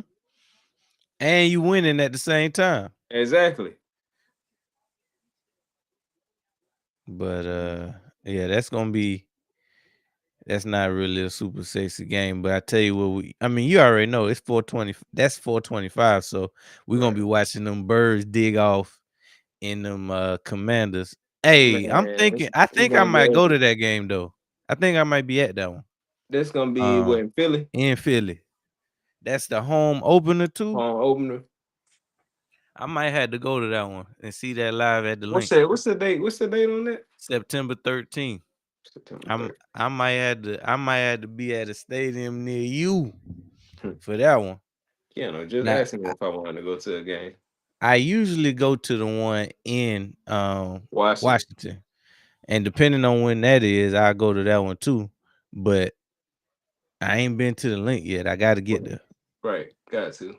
And you winning at the same time. Exactly. But yeah, that's not really a super sexy game. But I tell you what, you already know it's 420. That's 425. So we're gonna be watching them birds dig off in them Commanders. Hey, I'm Man, thinking. I it's think I gonna be might go ugly. to that game though. I think I might be at that one. That's gonna be what in Philly In Philly. That's the home opener too. home opener. I might have to go to that one and see that live at the What's link. that? What's the date? What's the date on that? September 13th. September 3rd. I might have to be at a stadium near you Hmm. for that one. Yeah, no, just Now, asking if I wanted to go to a game. I usually go to the one in Washington. Washington. And depending on when that is, I'll go to that one too. But I ain't been to the link yet. I gotta get there. Right, got to.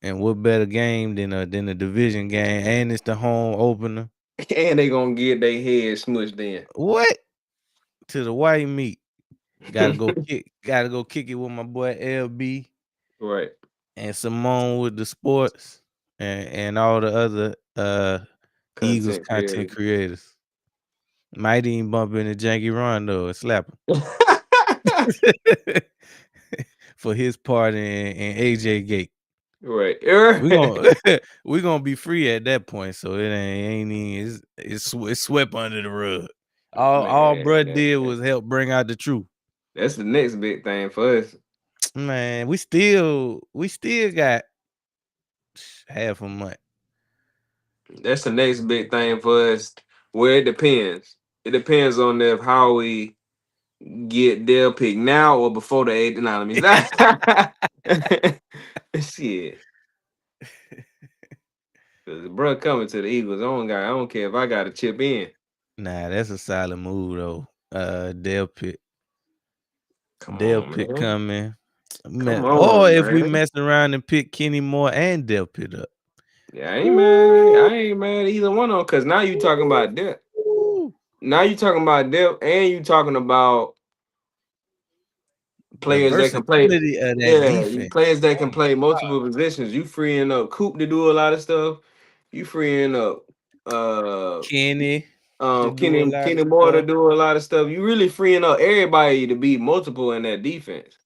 And what better game than a division game? And it's the home opener. And they gonna get their head smushed in. What? To the white meat. Gotta go kick it with my boy LB. Right. And Simone with the sports and all the other Eagles content creators. Might even bump into Janky Rondo and slap him. For his part in AJ Gate. Right. we gonna be free at that point, so it ain't even it's swept under the rug. All bruh did was help bring out the truth. That's the next big thing for us. Man, we still got half a month. That's the next big thing for us. Where it depends. It depends on if how we get their pick now or before the 89. Shit. Cause the bro coming to the Eagles. I don't care if I got to chip in. Nah, that's a solid move though. Dale Pitt. Pitt coming. Or if we mess around and pick Kenny Moore and Dale Pitt up. Yeah, I ain't mad at either one of them, because now you talking about depth. Now you talking about depth, and you talking about players that can play. Players that can play multiple positions. You freeing up Coop to do a lot of stuff. You freeing up Kenny Moore to do a lot of stuff. You really freeing up everybody to be multiple in that defense.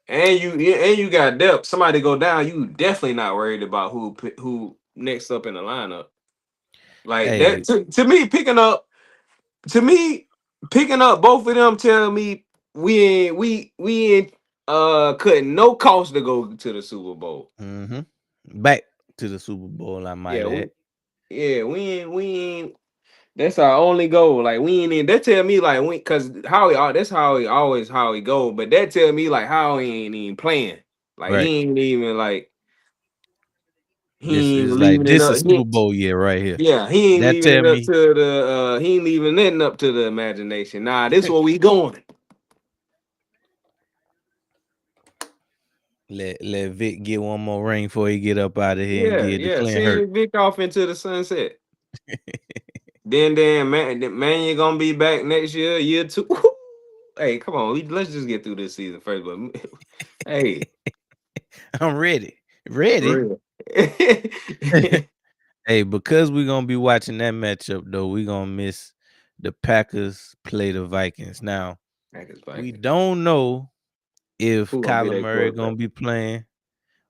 And you got depth. Somebody go down, you definitely not worried about who next up in the lineup. Like that to me, picking up both of them tell me we ain't cutting no cost to go to the Super Bowl. Mm-hmm. Back to the Super Bowl, I might add. We ain't. That's our only goal. Like we ain't. That tell me like because that's how he go. But that tell me like how he ain't even playing. Like he ain't even like. This is Super Bowl year right here. Yeah, he ain't leaving it up to the. He ain't leaving nothing up to the imagination. Nah, this where we going. Let Vic get one more ring before he get up out of here and Yeah, get the yeah. Clint Hurt. Send Vic off into the sunset. Then man, you're gonna be back next year 2. Hey, come on, let's just get through this season first. But hey, I'm ready. Ready. real. Hey, because we're gonna be watching that matchup though, we're gonna miss the Packers play the Vikings. Now, we don't know if Who gonna be Kyler their Murray quarterback? gonna be playing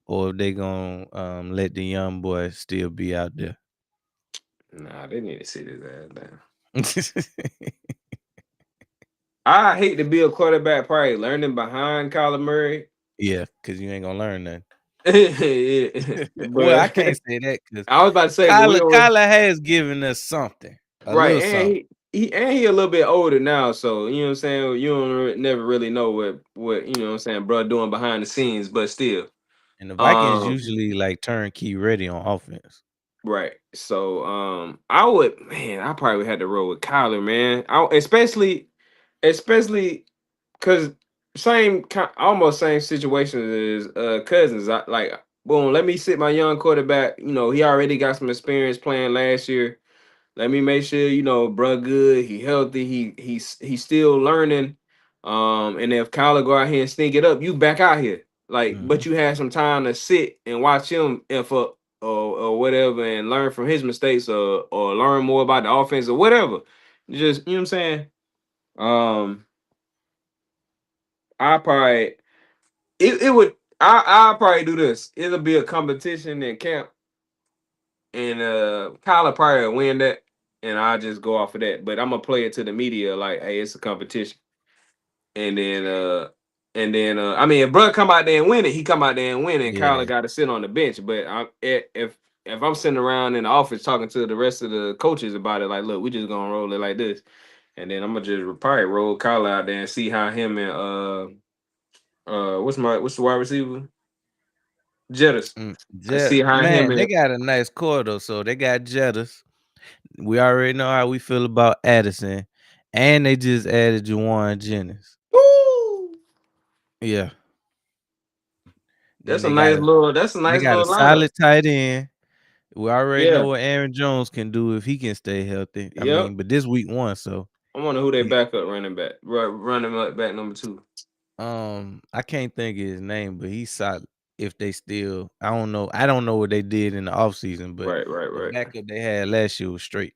or if they gonna let the young boy still be out there. Nah, they need to sit his ass down. I hate to be a quarterback, probably learning behind Kyler Murray. Yeah, because you ain't gonna learn nothing. Well, I But can't say that because I was about to say, but Kyler has given us something, a right, little something. he a little bit older now, so you know what I'm saying. You don't never really know what you know what I'm saying, bro, doing behind the scenes, but still, And the Vikings usually like turnkey ready on offense. right. So I probably had to roll with Kyler, man. Especially because almost same situation as Cousins. I like boom. Let me sit my young quarterback. You know he already got some experience playing last year. Let me make sure bro, good. He healthy. He's still learning. And if Kyler go out here and sneak it up, you back out here. Like, but you had some time to sit and watch him f up or whatever, and learn from his mistakes or learn more about the offense or whatever. Just you know what I'm saying. Um, I probably it would I probably do this. It'll be a competition in camp, and Kyler probably will win that, and I'll just go off of that. But I'm gonna play it to the media like, hey, it's a competition. And then I mean, if Bud come out there and win it, he come out there and win it, and Kyler Yeah. got to sit on the bench. But if I'm sitting around in the office talking to the rest of the coaches about it, like, look, we just gonna roll it like this, and then I'm gonna just probably roll Kyler out there and see how him and what's the wide receiver? Jettis. I see how him Man, they and got a nice core though. So they got Jettis. We already know how we feel about Addison, and they just added Juwan Jennings. Woo! Yeah. Then That's a they got nice a lineup. solid tight end. We already know Yeah. what Aaron Jones can do if he can stay healthy. I Yep. mean, but this week 1, so I wonder who they we- backup running back. Running back number 2. I can't think of his name, but he's solid. If they still, I don't know what they did in the offseason, but the Right. backup they had last year was straight.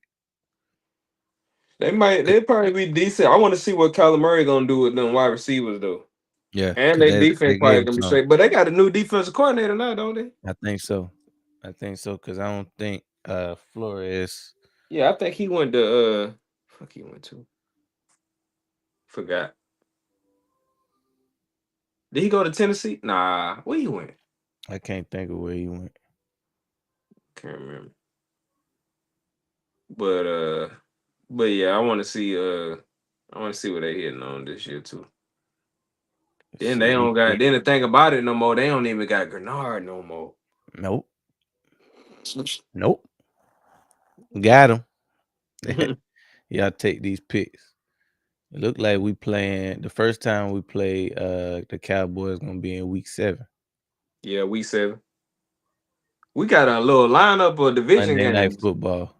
They'll probably be decent. I want to see what Kyler Murray gonna do with them wide receivers though. Yeah, And because their defense they probably gave it gonna be to him. straight. But they got a new defensive coordinator now, don't they? I think so. Because I don't think Flores. Yeah, I think he went to he went to. Forgot. Did he go to Tennessee? Nah, where he went? I can't think of where he went. Can't remember. But yeah, I want to see what they hitting on this year too. Then they don't got. Then the thing about it no more, they don't even got Grenard no more. Nope. Got him. Y'all take these picks. It looked like we playing the first time we play the Cowboys gonna be in week 7. Yeah, week 7. We got a little lineup of division Monday Night games. Football.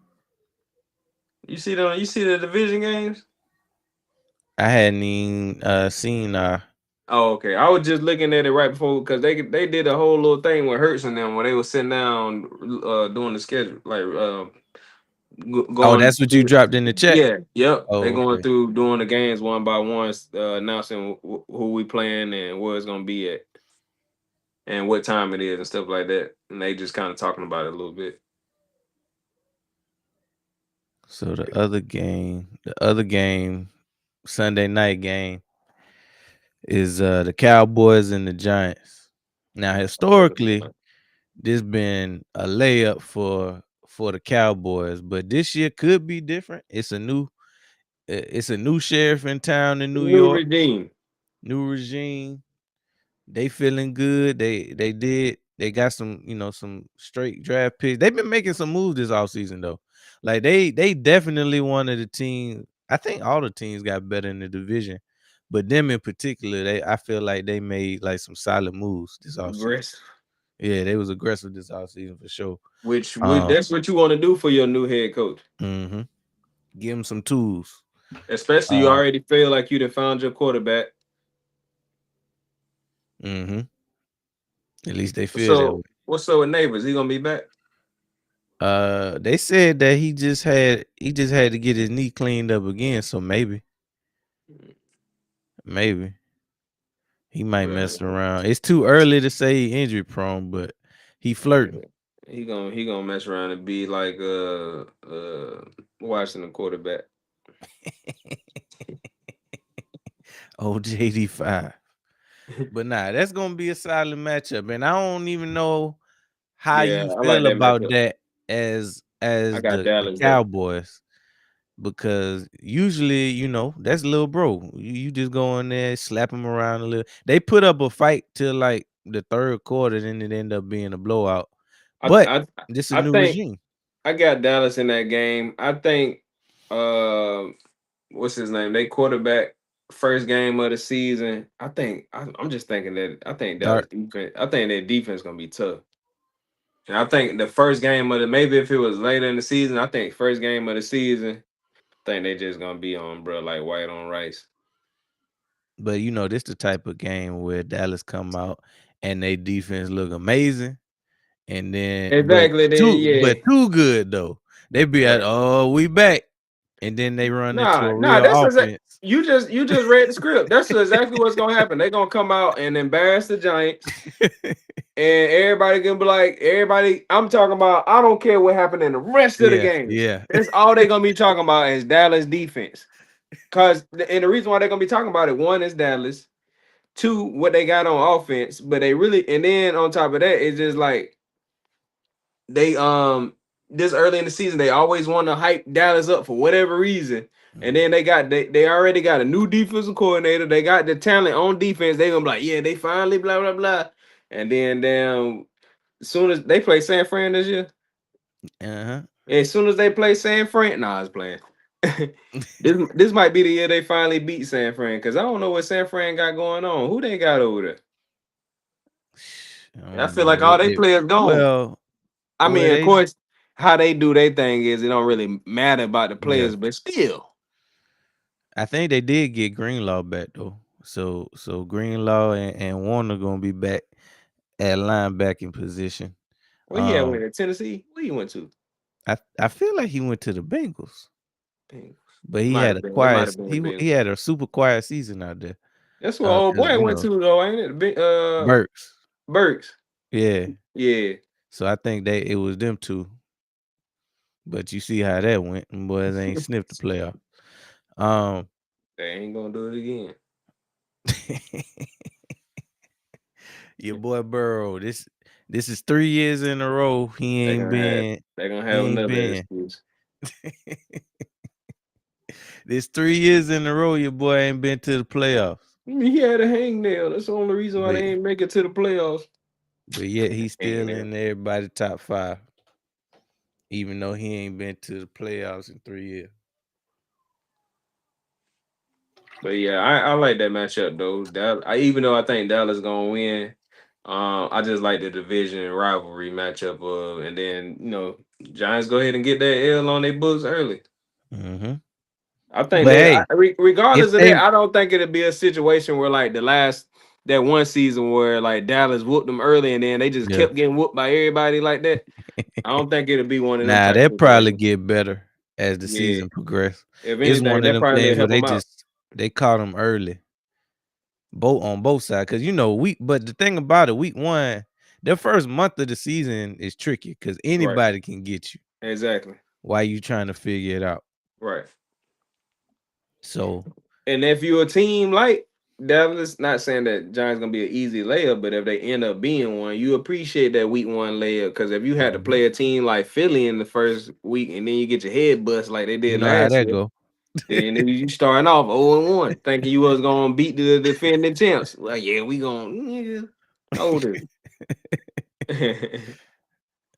You see the division games? I hadn't even seen Oh, okay. I was just looking at it right before because they did a whole little thing with Hurts and them where they were sitting down doing the schedule, like going. that's what you dropped in the chat? Yeah, yep. Oh, They going okay. through doing the games one by one, announcing who we playing and where it's gonna be at, and what time it is and stuff like that. And they just kind of talking about it a little bit. So the other game, Sunday night game, is the Cowboys and the Giants. Now, historically, this been a layup for the Cowboys, but this year could be different. It's a new sheriff in town in New New York. regime. New regime. They feeling good. They got some, some straight draft picks. They've been making some moves this offseason though. Like they definitely one of the teams. I think all the teams got better in the division But them in particular, I feel like they made like some solid moves this offseason. Aggressive. Yeah, they was aggressive this offseason for sure. Which that's what you want to do for your new head coach. Mm-hmm. Give them some tools. Especially you already feel like you done found your quarterback. Mm-hmm. At least they feel that way. What's up with Neighbors? He gonna be back? They said that he just had to get his knee cleaned up again, so maybe he might mess around. It's too early to say he injury prone, but he flirting. He gonna mess around and be like Washington quarterback. JD5. But nah, that's gonna be a solid matchup, and I don't even know how you feel about that as the Cowboys, because usually, you know, that's little bro. You just go in there, slap him around a little. They put up a fight till like the third quarter, then it ended up being a blowout. But this is a new regime. I got Dallas in that game. I think what's his name? They quarterback first game of the season. I'm just thinking that I think Dallas defense. I think their defense gonna be tough. And I think the first game of maybe if it was later in the season, I think first game of the season, I think they just gonna be on, bro, like white on rice. But you know, this the type of game where Dallas come out and they defense look amazing, and then but too good though. They be we back, and then they run into a real offense. You just read the script. That's exactly what's gonna happen. They're gonna come out and embarrass the Giants. And everybody gonna be like, I'm talking about, I don't care what happened in the rest of the game. Yeah. That's all they're gonna be talking about is Dallas defense. And the reason why they're gonna be talking about it, one is Dallas, two, what they got on offense, but they really, and then on top of that, it's just like they this early in the season, they always want to hype Dallas up for whatever reason. And then they already got a new defensive coordinator. They got the talent on defense. They gonna be like, yeah, they finally blah blah blah. And then as soon as they play San Fran this year, as soon as they play San Fran, I was playing. this might be the year they finally beat San Fran, because I don't know what San Fran got going on. Who they got over there? I feel like all they players gone. Well, I mean, of course, how they do their thing is it don't really matter about the players, but still. I think they did get Greenlaw back though. So Greenlaw and Warner gonna be back at linebacking position. Well, yeah, went to Tennessee. Where he went to? I feel like he went to the Bengals. But he had he had a super quiet season out there. That's what old boy went to though, ain't it? Burks. Yeah. Yeah. So I think it was them two. But you see how that went. And boys ain't sniffed the playoff. They ain't gonna do it again. Your boy Burrow. This is 3 years in a row. He ain't been. They're gonna have another excuse. This 3 years in a row, your boy ain't been to the playoffs. He had a hangnail. That's the only reason why they ain't make it to the playoffs. But yet he's still in everybody's top 5. Even though he ain't been to the playoffs in 3 years. But yeah, I like that matchup though. Even though I think Dallas gonna win, I just like the division rivalry matchup and then Giants go ahead and get that L on their books early. I think regardless of that, I don't think it'll be a situation where like that one season where like Dallas whooped them early and then they just kept getting whooped by everybody like that. I don't think it'll be one of them. Nah, they'll probably get better as the season progresses. It's one of them things where they caught them early, on both sides. Because but the thing about it, week 1, the first month of the season is tricky because anybody can get you. Exactly. Why you trying to figure it out? Right. So, and if you're a team like Dallas, not saying that Giants gonna be an easy layup, but if they end up being one, you appreciate that week 1 layup. Because if you had to play a team like Philly in the first week and then you get your head bust like they did last year. And you starting off 0-1, thinking you was gonna beat the defending champs. Well, yeah, we gonna hold it.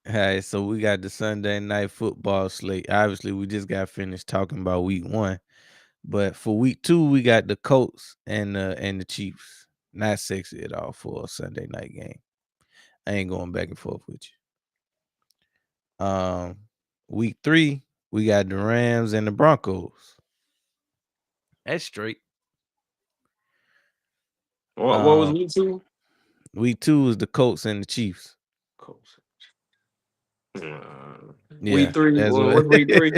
All right, so we got the Sunday night football slate. Obviously, we just got finished talking about week 1, But for week 2, we got the Colts and the Chiefs. Not sexy at all for a Sunday night game. I ain't going back and forth with you. Week 3, we got the Rams and the Broncos. That's straight. What was Um, week 2? Week 2 is the Colts and the Chiefs. Colts. Yeah, Week 3. that's What's what week 3?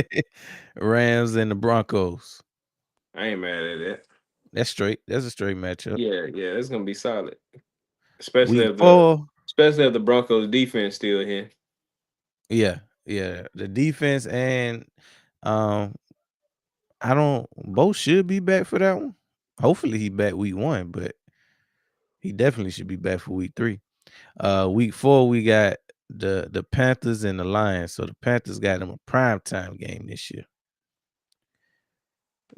Rams and the Broncos. I ain't mad at that. That's straight. That's a straight matchup. Yeah, it's gonna be solid. Especially Week if 4, the Broncos defense still here. yeah, the defense and both should be back for that one. Hopefully he back week 1, but he definitely should be back for week 3. Week 4 we got the Panthers and the Lions. So the Panthers got them a primetime game this year.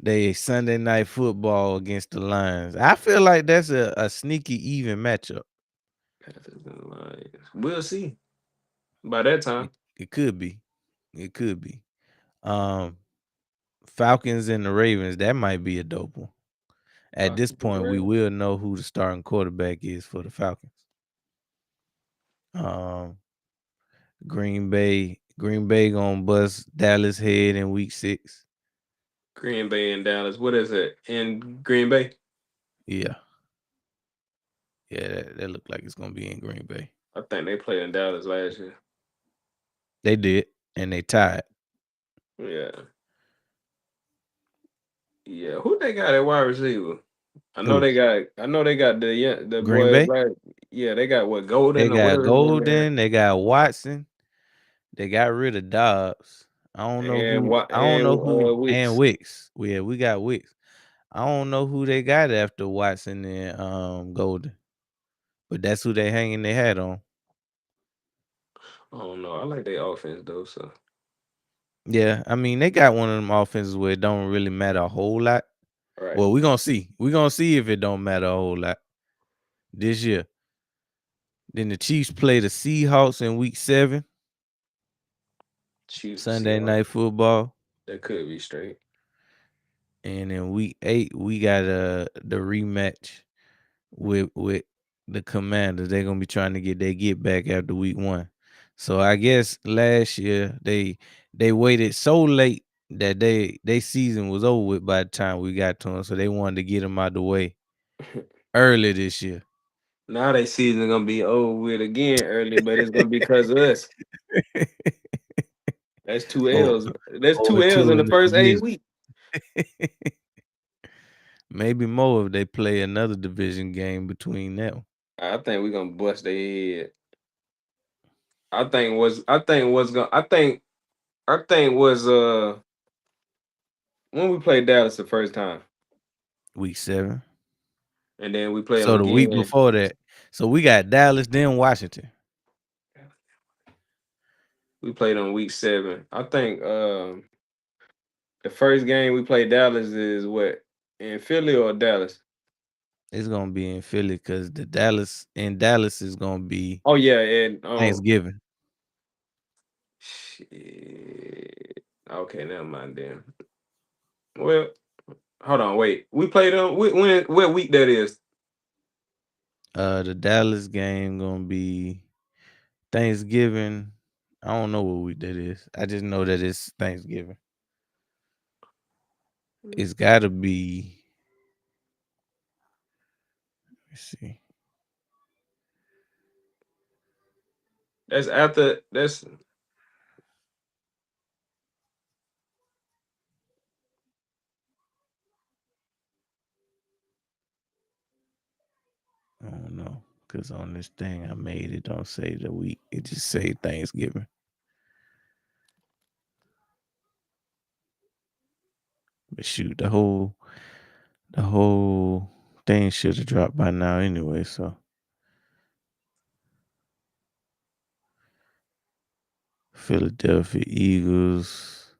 They Sunday night football against the Lions. I feel like that's a sneaky even matchup. Panthers and Lions. We'll see. By that time. It could be. It could be. Falcons and the Ravens, that might be a dope one. At this point, we will know who the starting quarterback is for the Falcons. Green Bay gonna bust Dallas head in week 6. Green Bay and Dallas. What is it? In Green Bay? Yeah. Yeah, that looked like it's gonna be in Green Bay. I think they played in Dallas last year. They did, and they tied. Yeah. Yeah. Who they got at wide receiver? I know they got the Green boy. Bay? Right, yeah, they got what, Golden? They or got whatever his name is. Golden. They got Watson. They got rid of Dobbs. I don't know who. And Wicks. Yeah, we got Wicks. I don't know who they got after Watson and Golden, but that's who they hanging their hat on. I don't know. I like their offense though. So yeah, I mean they got one of them offenses where it don't really matter a whole lot. Right. Well, we're gonna see. We're gonna see if it don't matter a whole lot this year. Then the Chiefs play the Seahawks in week 7. Chiefs, Sunday Seahawks. night football. That could be straight. And in week 8, we got the rematch with the Commanders. They're gonna be trying to get their get back after week 1. So I guess last year they waited so late that they season was over with by the time we got to them. So they wanted to get them out the way early this year. Now they season gonna be over with again early, but it's gonna be because of us. That's 2 L's. That's 2 L's in the first 8 weeks. Maybe more if they play another division game between them. I think we're gonna bust their head. I think when we played Dallas the first time. Week 7. And then we played So the week before that. So we got Dallas, then Washington. We played on week 7. I think the first game we played Dallas is what? In Philly or Dallas? It's gonna be in Philly because Dallas is gonna be and Thanksgiving. Shit. Okay, never mind then. Well, hold on, wait. We played on what week that is? The Dallas game gonna be Thanksgiving. I don't know what week that is. I just know that it's Thanksgiving. It's gotta be. Let's see. That's after that's. I don't know, because on this thing I made it don't say the week. It just say Thanksgiving. But shoot, the whole thing should have dropped by now anyway. So Philadelphia Eagles.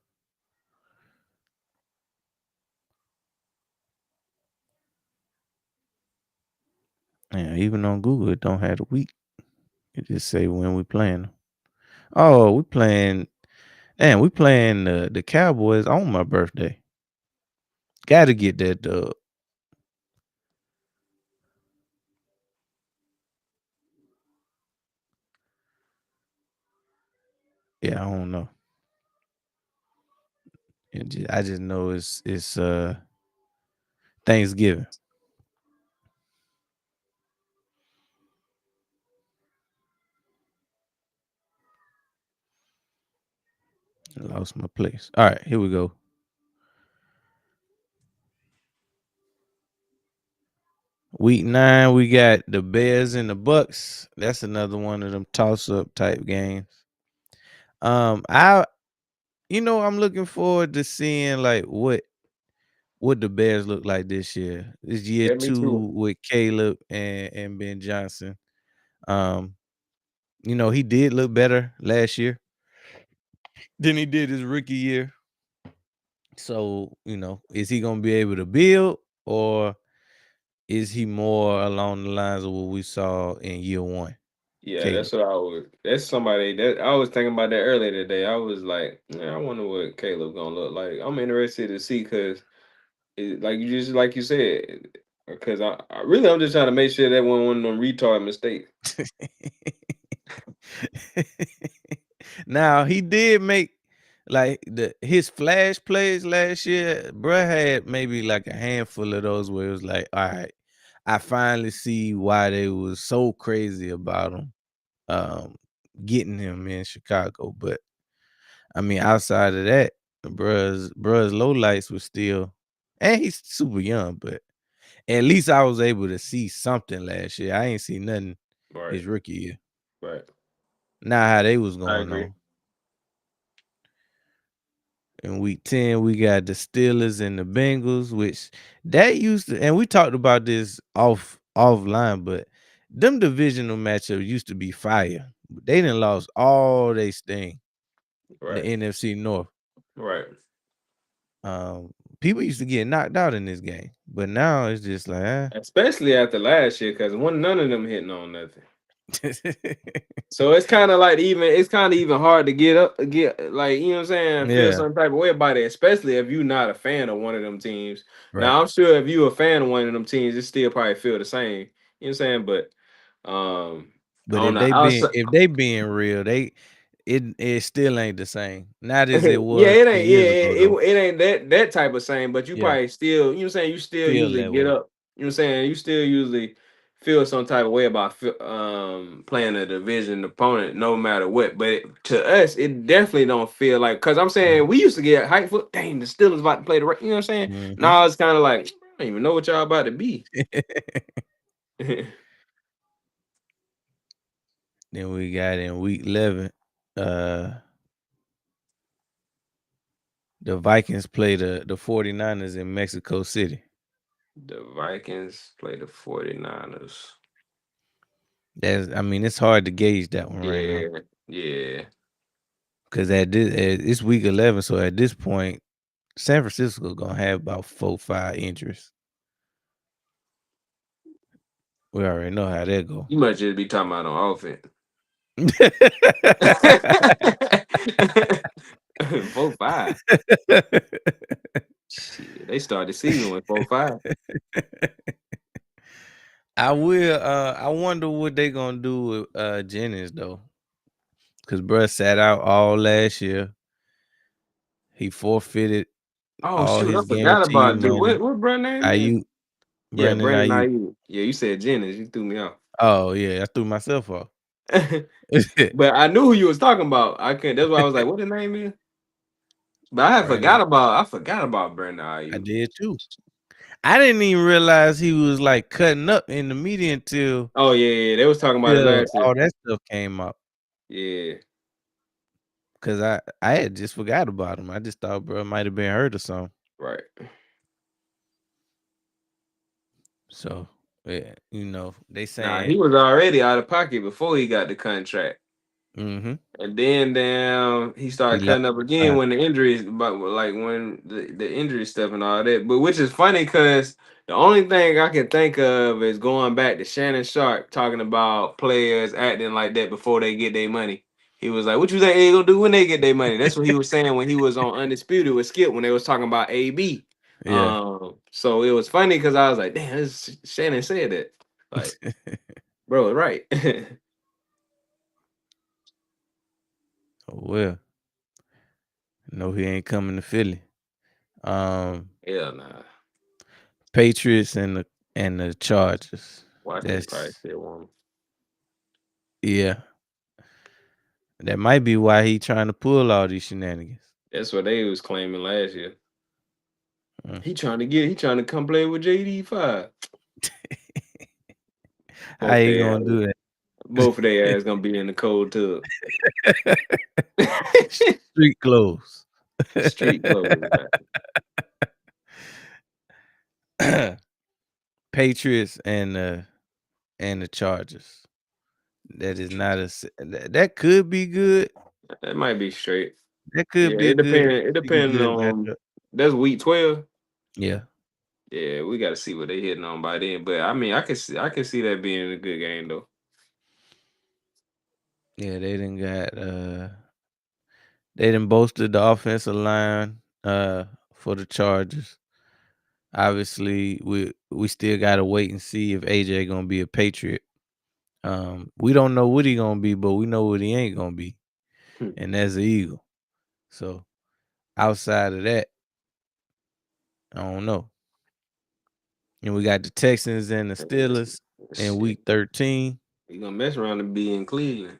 Yeah, even on Google, it don't have the week. It just say when we playing. Oh, we playing. And we playing the Cowboys on my birthday. Gotta get that dub. Yeah, I don't know. I just know it's Thanksgiving. I lost my place. All right, here we go. Week 9, we got the Bears and the Bucks. That's another one of them toss-up type games. I I'm looking forward to seeing like what the Bears look like this year. This year Yeah, me 2 too. with Caleb and Ben Johnson. Um, he did look better last year than he did his rookie year. So, is he gonna be able to build, or is he more along the lines of what we saw in year 1? Yeah, Caleb. that's what I was. That's somebody that I was thinking about that earlier today. I was like, yeah, I wonder what Caleb gonna look like. I'm interested to see because, like you said, because I'm just trying to make sure that one of them retard mistakes. Now he did make like his flash plays last year. Bruh had maybe like a handful of those where it was like, all right, I finally see why they was so crazy about him, um, getting him in Chicago. But I mean, outside of that, bruh's low lights were still, and he's super young, but at least I was able to see something last year. I ain't see nothing Right, his rookie year. right. Not how they was I going agree. on. In week 10, we got the Steelers and the Bengals, which that used to, and we talked about this offline, but them divisional matchups used to be fire. They done lost all they sting in the Right, NFC North. right. People used to get knocked out in this game, but now it's just like, Especially after last year, because none of them hitting on nothing. So it's kind of like it's kind of even hard to get like, you know what I'm saying, feel yeah, some type of way about it, especially if you're not a fan of one of them teams. right. Now I'm sure if you're a fan of one of them teams, it still probably feel the same. You know what I'm saying? But I But don't if know. they I was being if they being real, it still ain't the same. Not as it yeah, was it 10 ain't. Yeah, years ago though. it ain't that type of same. But you Yeah, probably still, you know what I'm saying. You still feel usually that get way. up. You know what I'm saying. You still usually feel some type of way about playing a division opponent, no matter what. But to us, it definitely don't feel like, because I'm saying we used to get hyped for. Dang, the Steelers about to play the. You know what I'm saying. Mhm. Now it's kind of like I don't even know what y'all about to be. Then we got in week 11, uh, the Vikings play the 49ers in Mexico City. The Vikings play the 49ers. I mean, it's hard to gauge that one right now Yeah, yeah. because it's week 11, so at this point, San Francisco gonna have about 4-5 injuries. We already know how that go. You must just be talking about on offense. 4-5. Shit, they started the season with 4-5. I wonder what they gonna do with Jennings though. Cause bruh sat out all last year. He forfeited Oh all shoot, I his forgot guaranteed about dude. money. What brand name is? Ayuk, Yeah, Brandon Brandon Ayuk. Ayuk. Yeah, you said Jennings. You threw me off. Oh yeah, I threw myself off. But I knew who you was talking about. I couldn't. That's why I was like, what the name is? But Brandon, I forgot about Brandon I Ayuk. did too. I didn't even realize he was like cutting up in the media until Oh yeah, they was talking about it last year. all that stuff came out. Yeah, Cause I had just forgot about him. I just thought bro might have been hurt or something. right. So yeah, they Nah, saying he was already out of pocket before he got the contract. mm-hmm. And then damn, he He started left cutting up again when the injuries, but like when the injury stuff and all that. But which is funny because the only thing I can think of is going back to Shannon Sharp talking about players acting like that before they get their money. He was like, "What you think they gonna do when they get their money?" That's what he was saying when he was on Undisputed with Skip when they was talking about AB. Yeah. So it was funny because I was like, damn, Shannon said that. Like, bro, right. Oh, well, no, he ain't coming to Philly. Hell nah. Patriots and the Chargers. Washington probably That's still won. yeah. That might be why he trying to pull all these shenanigans. That's what they was claiming last year. Mm. He trying to come play with JD5. How you gonna do that? Both of their ass gonna be in the cold tub. Street clothes. Street clothes. Patriots and the Chargers. That is not that could be good. That might be straight. That could Yeah, be a it good depends. It depends good on matchup. that's week 12. Yeah. Yeah, we got to see what they hitting on by then. But I mean, I can see that being a good game though. Yeah, they done boasted the offensive line for the Chargers. Obviously, we still gotta wait and see if AJ gonna be a Patriot. We don't know what he gonna be, but we know what he ain't gonna be, and that's the Eagle. So outside of that, I don't know. And we got the Texans and the Steelers in week 13. You gonna mess around and be in Cleveland.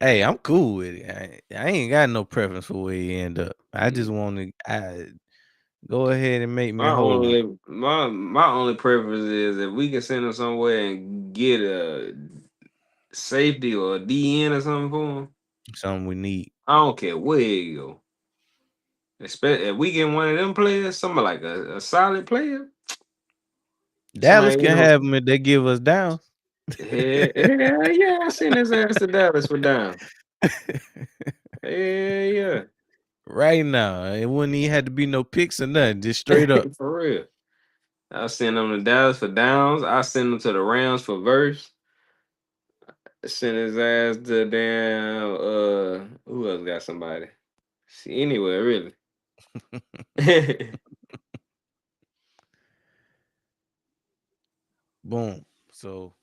Hey, I'm cool with it. I ain't got no preference for where he end up. I just want to go ahead and make me whole. My only preference is if we can send him somewhere and get a safety or a DN or something for him. Something we need. I don't care where you go. Especially if we get one of them players, somebody like a solid player. Dallas can Somebody, have him if they give us down. yeah, I seen his ass to Dallas for down. Yeah. Right now, it wouldn't even have to be no picks or nothing. Just straight up. For real. I send them to Dallas for downs. I send them to the Rams for verse. Send his ass to damn who else got somebody? See anywhere really. Boom. So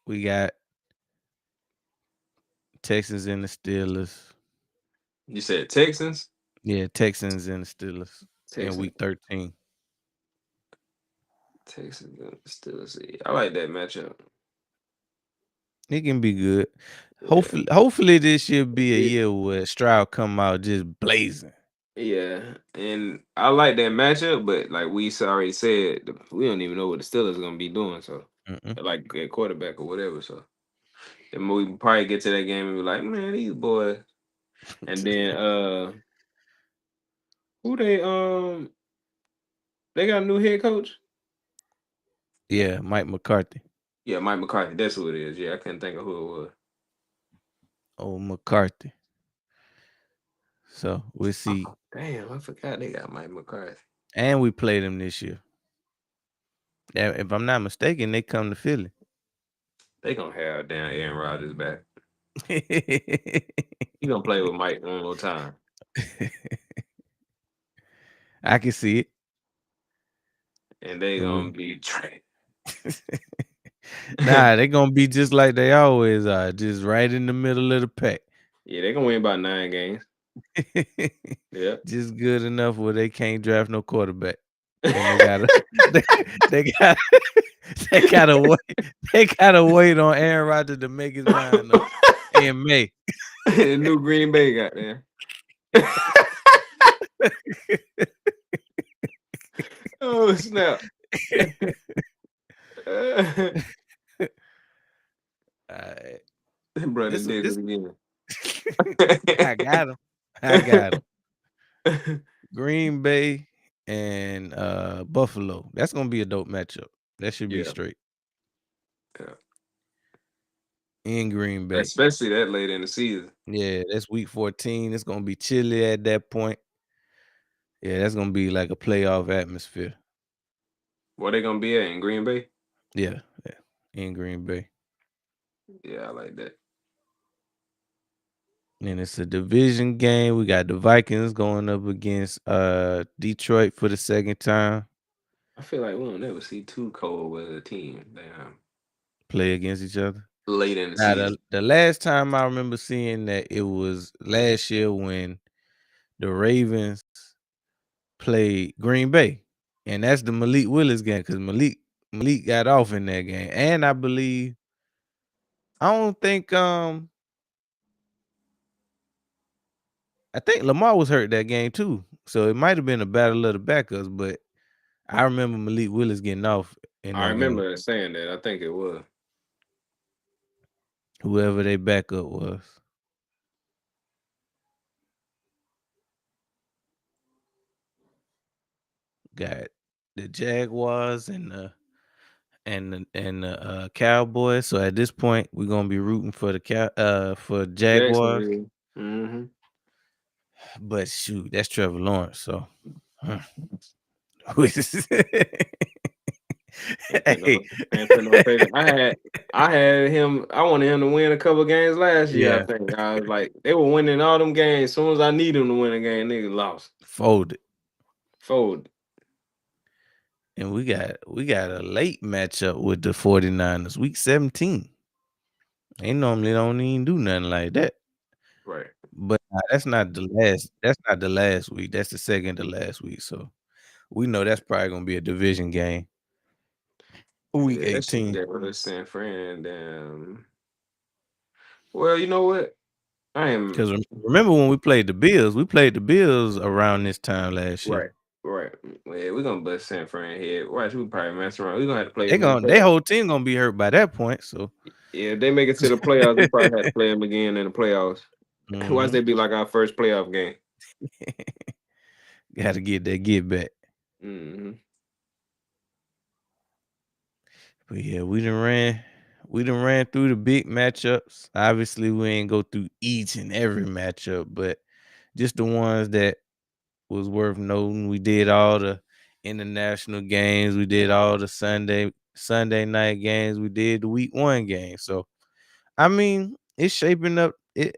we got Texans and the Steelers. You said Texans? Yeah, Texans and the Steelers in week 13. Texans and the Steelers. I like that matchup. It can be good. Yeah. Hopefully this year be a year where Stroud come out just blazing. Yeah, and I like that matchup, but like we already said, we don't even know what the Steelers gonna be doing. So, like at quarterback or whatever. So, then we can probably get to that game and be like, man, these boys. And then who they got a new head coach? Yeah, Mike McCarthy. Yeah, Mike McCarthy. That's who it is. Yeah, I couldn't think of who it was. Oh, McCarthy. So we'll see. Oh, damn, I forgot they got Mike McCarthy. And we played them this year. If I'm not mistaken, they come to Philly. They gonna have damn Aaron Rodgers back. He gonna play with Mike one more time. I can see it. And they gonna be trash. Nah, they gonna be just like they always are, just right in the middle of the pack. Yeah, they gonna win about 9 games. Yeah, just good enough where they can't draft no quarterback. And they gotta wait. They gotta wait on Aaron Rodgers to make his mind up in May. The new Green Bay got there. Oh snap! Brother did it again. I got him. Green Bay and Buffalo. That's gonna be a dope matchup. That should be straight. Yeah. In Green Bay. Especially that late in the season. Yeah, that's week 14. It's gonna be chilly at that point. Yeah, that's gonna be like a playoff atmosphere. Where they gonna be at in Green Bay? Yeah, in Green Bay. Yeah, I like that. And it's a division game. We got the Vikings going up against Detroit for the second time. I feel like we don't never see too cold with a team. Damn. Play against each other. Late in the Now season. the last time I remember seeing that it was last year when the Ravens played Green Bay. And that's the Malik Willis game because Malik got off in that game. And I believe I think Lamar was hurt that game too. So it might have been a battle of the backups, but I remember Malik Willis getting off in I that game. remember saying that. I think it was. Whoever they backup was. Got the Jaguars and the Cowboys. So at this point, we're gonna be rooting for the for Jaguars. Jacksonville. Mm-hmm. But shoot, that's Trevor Lawrence. So hey. Ain't put no faith. I had him. I wanted him to win a couple games last year. Yeah. I think I was like, they were winning all them games. As soon as I need them to win a game, nigga lost. Folded. And we got a late matchup with the 49ers, week 17. They normally don't even do nothing like that. Right. But that's not the last week. That's the second to last week. So we know that's probably gonna be a division game. Week 18. That's San Fran. Well, you know what? Because remember when we played the Bills? We played the Bills around this time last year. Right. Yeah, we're gonna bust San Fran here. Watch, we probably mess around. We're gonna have to play. Their whole team gonna be hurt by that point. So yeah, if they make it to the playoffs, we probably have to play them again in the playoffs. Mm-hmm. Watch they be like our first playoff game. Got to get that get back. Mm-hmm. But yeah, we done ran through the big matchups. Obviously, we ain't go through each and every matchup, but just the ones that was worth noting. We did all the international games. We did all the Sunday night games. We did the week 1 game. So, I mean, it's shaping up. It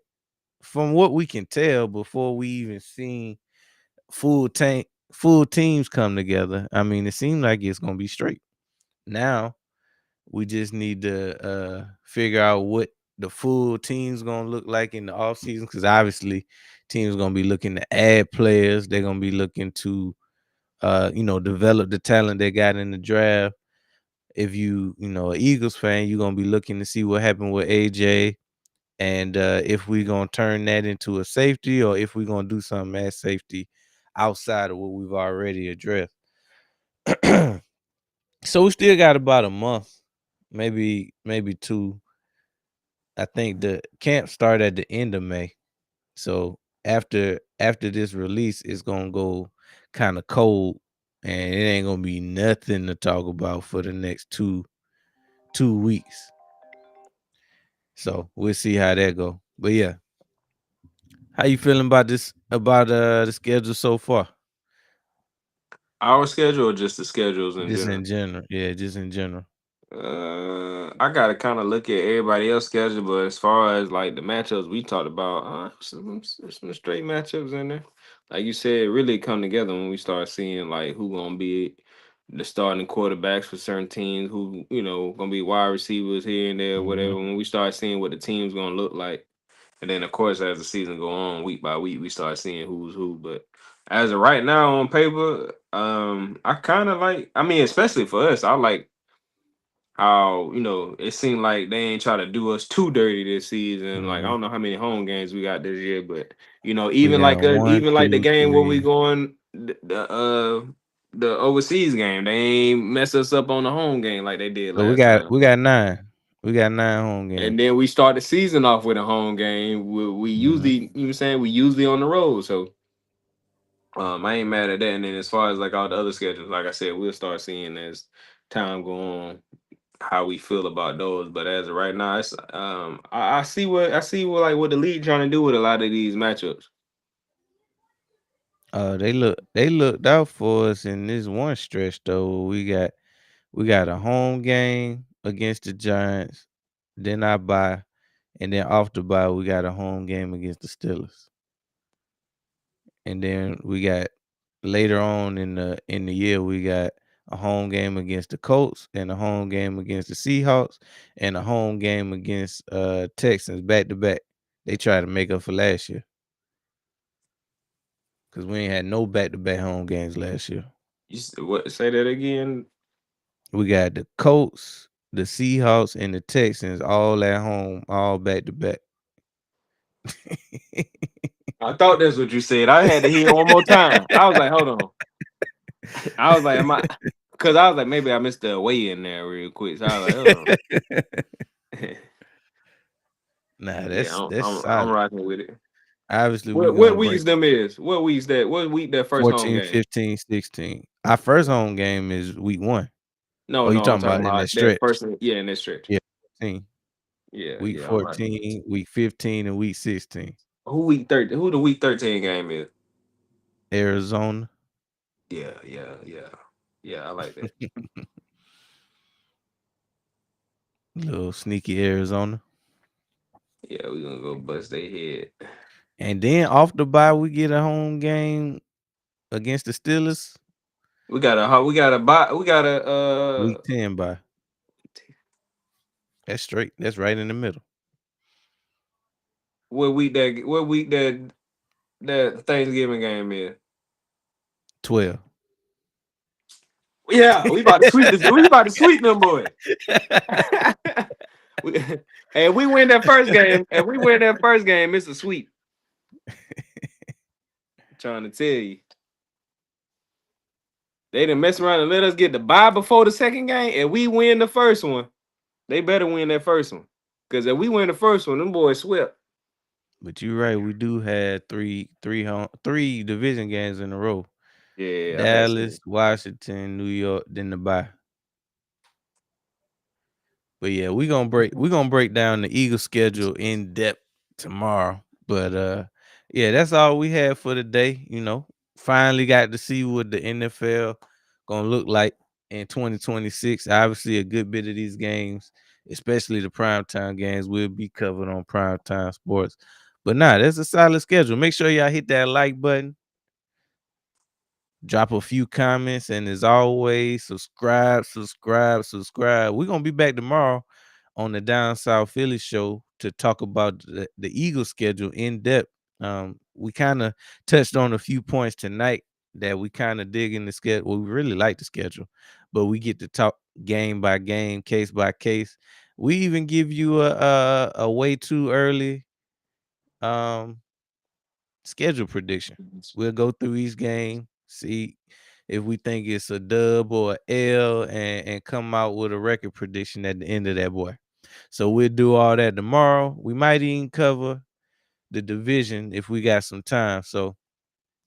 from what we can tell before we even seen full teams come together. I mean, it seems like it's gonna be straight. Now we just need to figure out what the full team's gonna look like in the offseason, because obviously teams gonna be looking to add players. They're gonna be looking to develop the talent they got in the draft. If you an Eagles fan, you're gonna be looking to see what happened with AJ, and if we're gonna turn that into a safety, or if we're gonna do something at safety outside of what we've already addressed. So we still got about a month, maybe 2. I think the camp start at the end of May. So after this release, it's gonna go kind of cold, and it ain't gonna be nothing to talk about for the next two weeks. So we'll see how that go. But yeah, how you feeling about this? About the schedule so far? Our schedule, or just the schedules in Just general? in general, yeah, just in general. I gotta kind of look at everybody else's schedule, but as far as like the matchups we talked about, some straight matchups in there. Like you said, really come together when we start seeing like who gonna be the starting quarterbacks for certain teams, who gonna be wide receivers here and there, whatever. When we start seeing what the team's gonna look like, and then of course as the season go on, week by week, we start seeing who's who. But as of right now on paper, I kind of like. I mean, especially for us, I like how it seemed like they ain't try to do us too dirty this season. Like I don't know how many home games we got this year, but even like the game where we going the overseas game, they ain't mess us up on the home game like they did last time. We got 9. We got 9 home games, and then we start the season off with a home game. We usually, we usually on the road, so I ain't mad at that. And then as far as like all the other schedules, like I said, we'll start seeing as time go on how we feel about those. But as of right now, it's I see what what the league trying to do with a lot of these matchups. They looked out for us in this one stretch though. We got a home game against the Giants, then I bye, And then off the bye, we got a home game against the Steelers. And then we got later on in the year, we got a home game against the Colts and a home game against the Seahawks and a home game against Texans back to back. They try to make up for last year. Because we ain't had no back to back home games last year. What? Say that again. We got the Colts, the Seahawks, and the Texans all at home, all back to back. I thought that's what you said. I had to hear it one more time. I was like, hold on. I was like, am I? Because I was like, maybe I missed the away in there real quick. So I was like, hold on. Nah, I'm rocking with it. Obviously, what weeks them is? What weeks that? What week that first 14, home game? 15, 16. Our first home game is week 1. No, you I'm talking about in that stretch? In that stretch. Yeah, 14. Yeah, week 14, week 15, and week 16. Who the week 13 game is? Arizona. Yeah. I like that. Little sneaky Arizona. Yeah, we're gonna go bust their head. And then off the bye, we get a home game against the Steelers. We got a week 10 bye. That's straight. That's right in the middle. What week that Thanksgiving game is? 12. Yeah, we about to sweep this. We about to sweep them boys. And we win that first game. It's a sweep. Trying to tell you. They done mess around and let us get the bye before the second game, and we win the first one. They better win that first one. Because if we win the first one, them boys swept. But you're right. We do have three division games in a row. Yeah. Dallas, Washington, New York, then the bye. But yeah, we're gonna break down the Eagles schedule in depth tomorrow. But yeah, that's all we had for today. Finally got to see what the NFL gonna look like in 2026. Obviously, a good bit of these games, especially the primetime games, will be covered on Primetime Sports. But that's a solid schedule. Make sure y'all hit that like button, drop a few comments, and as always, subscribe. We're gonna be back tomorrow on the Down South Philly show to talk about the Eagles schedule in depth. We kind of touched on a few points tonight that we kind of dig in the schedule. Well, we really like the schedule, but we get to talk game by game, case by case. We even give you a way too early schedule prediction. We'll go through each game, see if we think it's a dub or a L, and come out with a record prediction at the end of that boy. So we'll do all that tomorrow. We might even cover the division if we got some time. So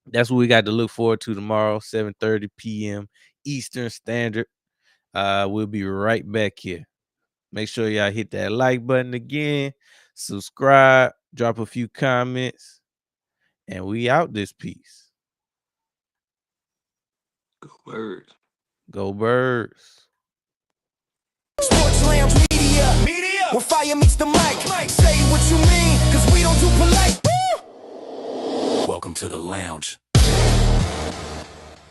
that's what we got to look forward to tomorrow, 7:30 p.m. Eastern Standard. We'll be right back here. Make sure y'all hit that like button again, subscribe, drop a few comments, and we out this piece. Go Birds. Go Birds. Sports Lounge Media. Where fire meets the mic. Say what you mean, cause we don't do polite. Welcome to the lounge.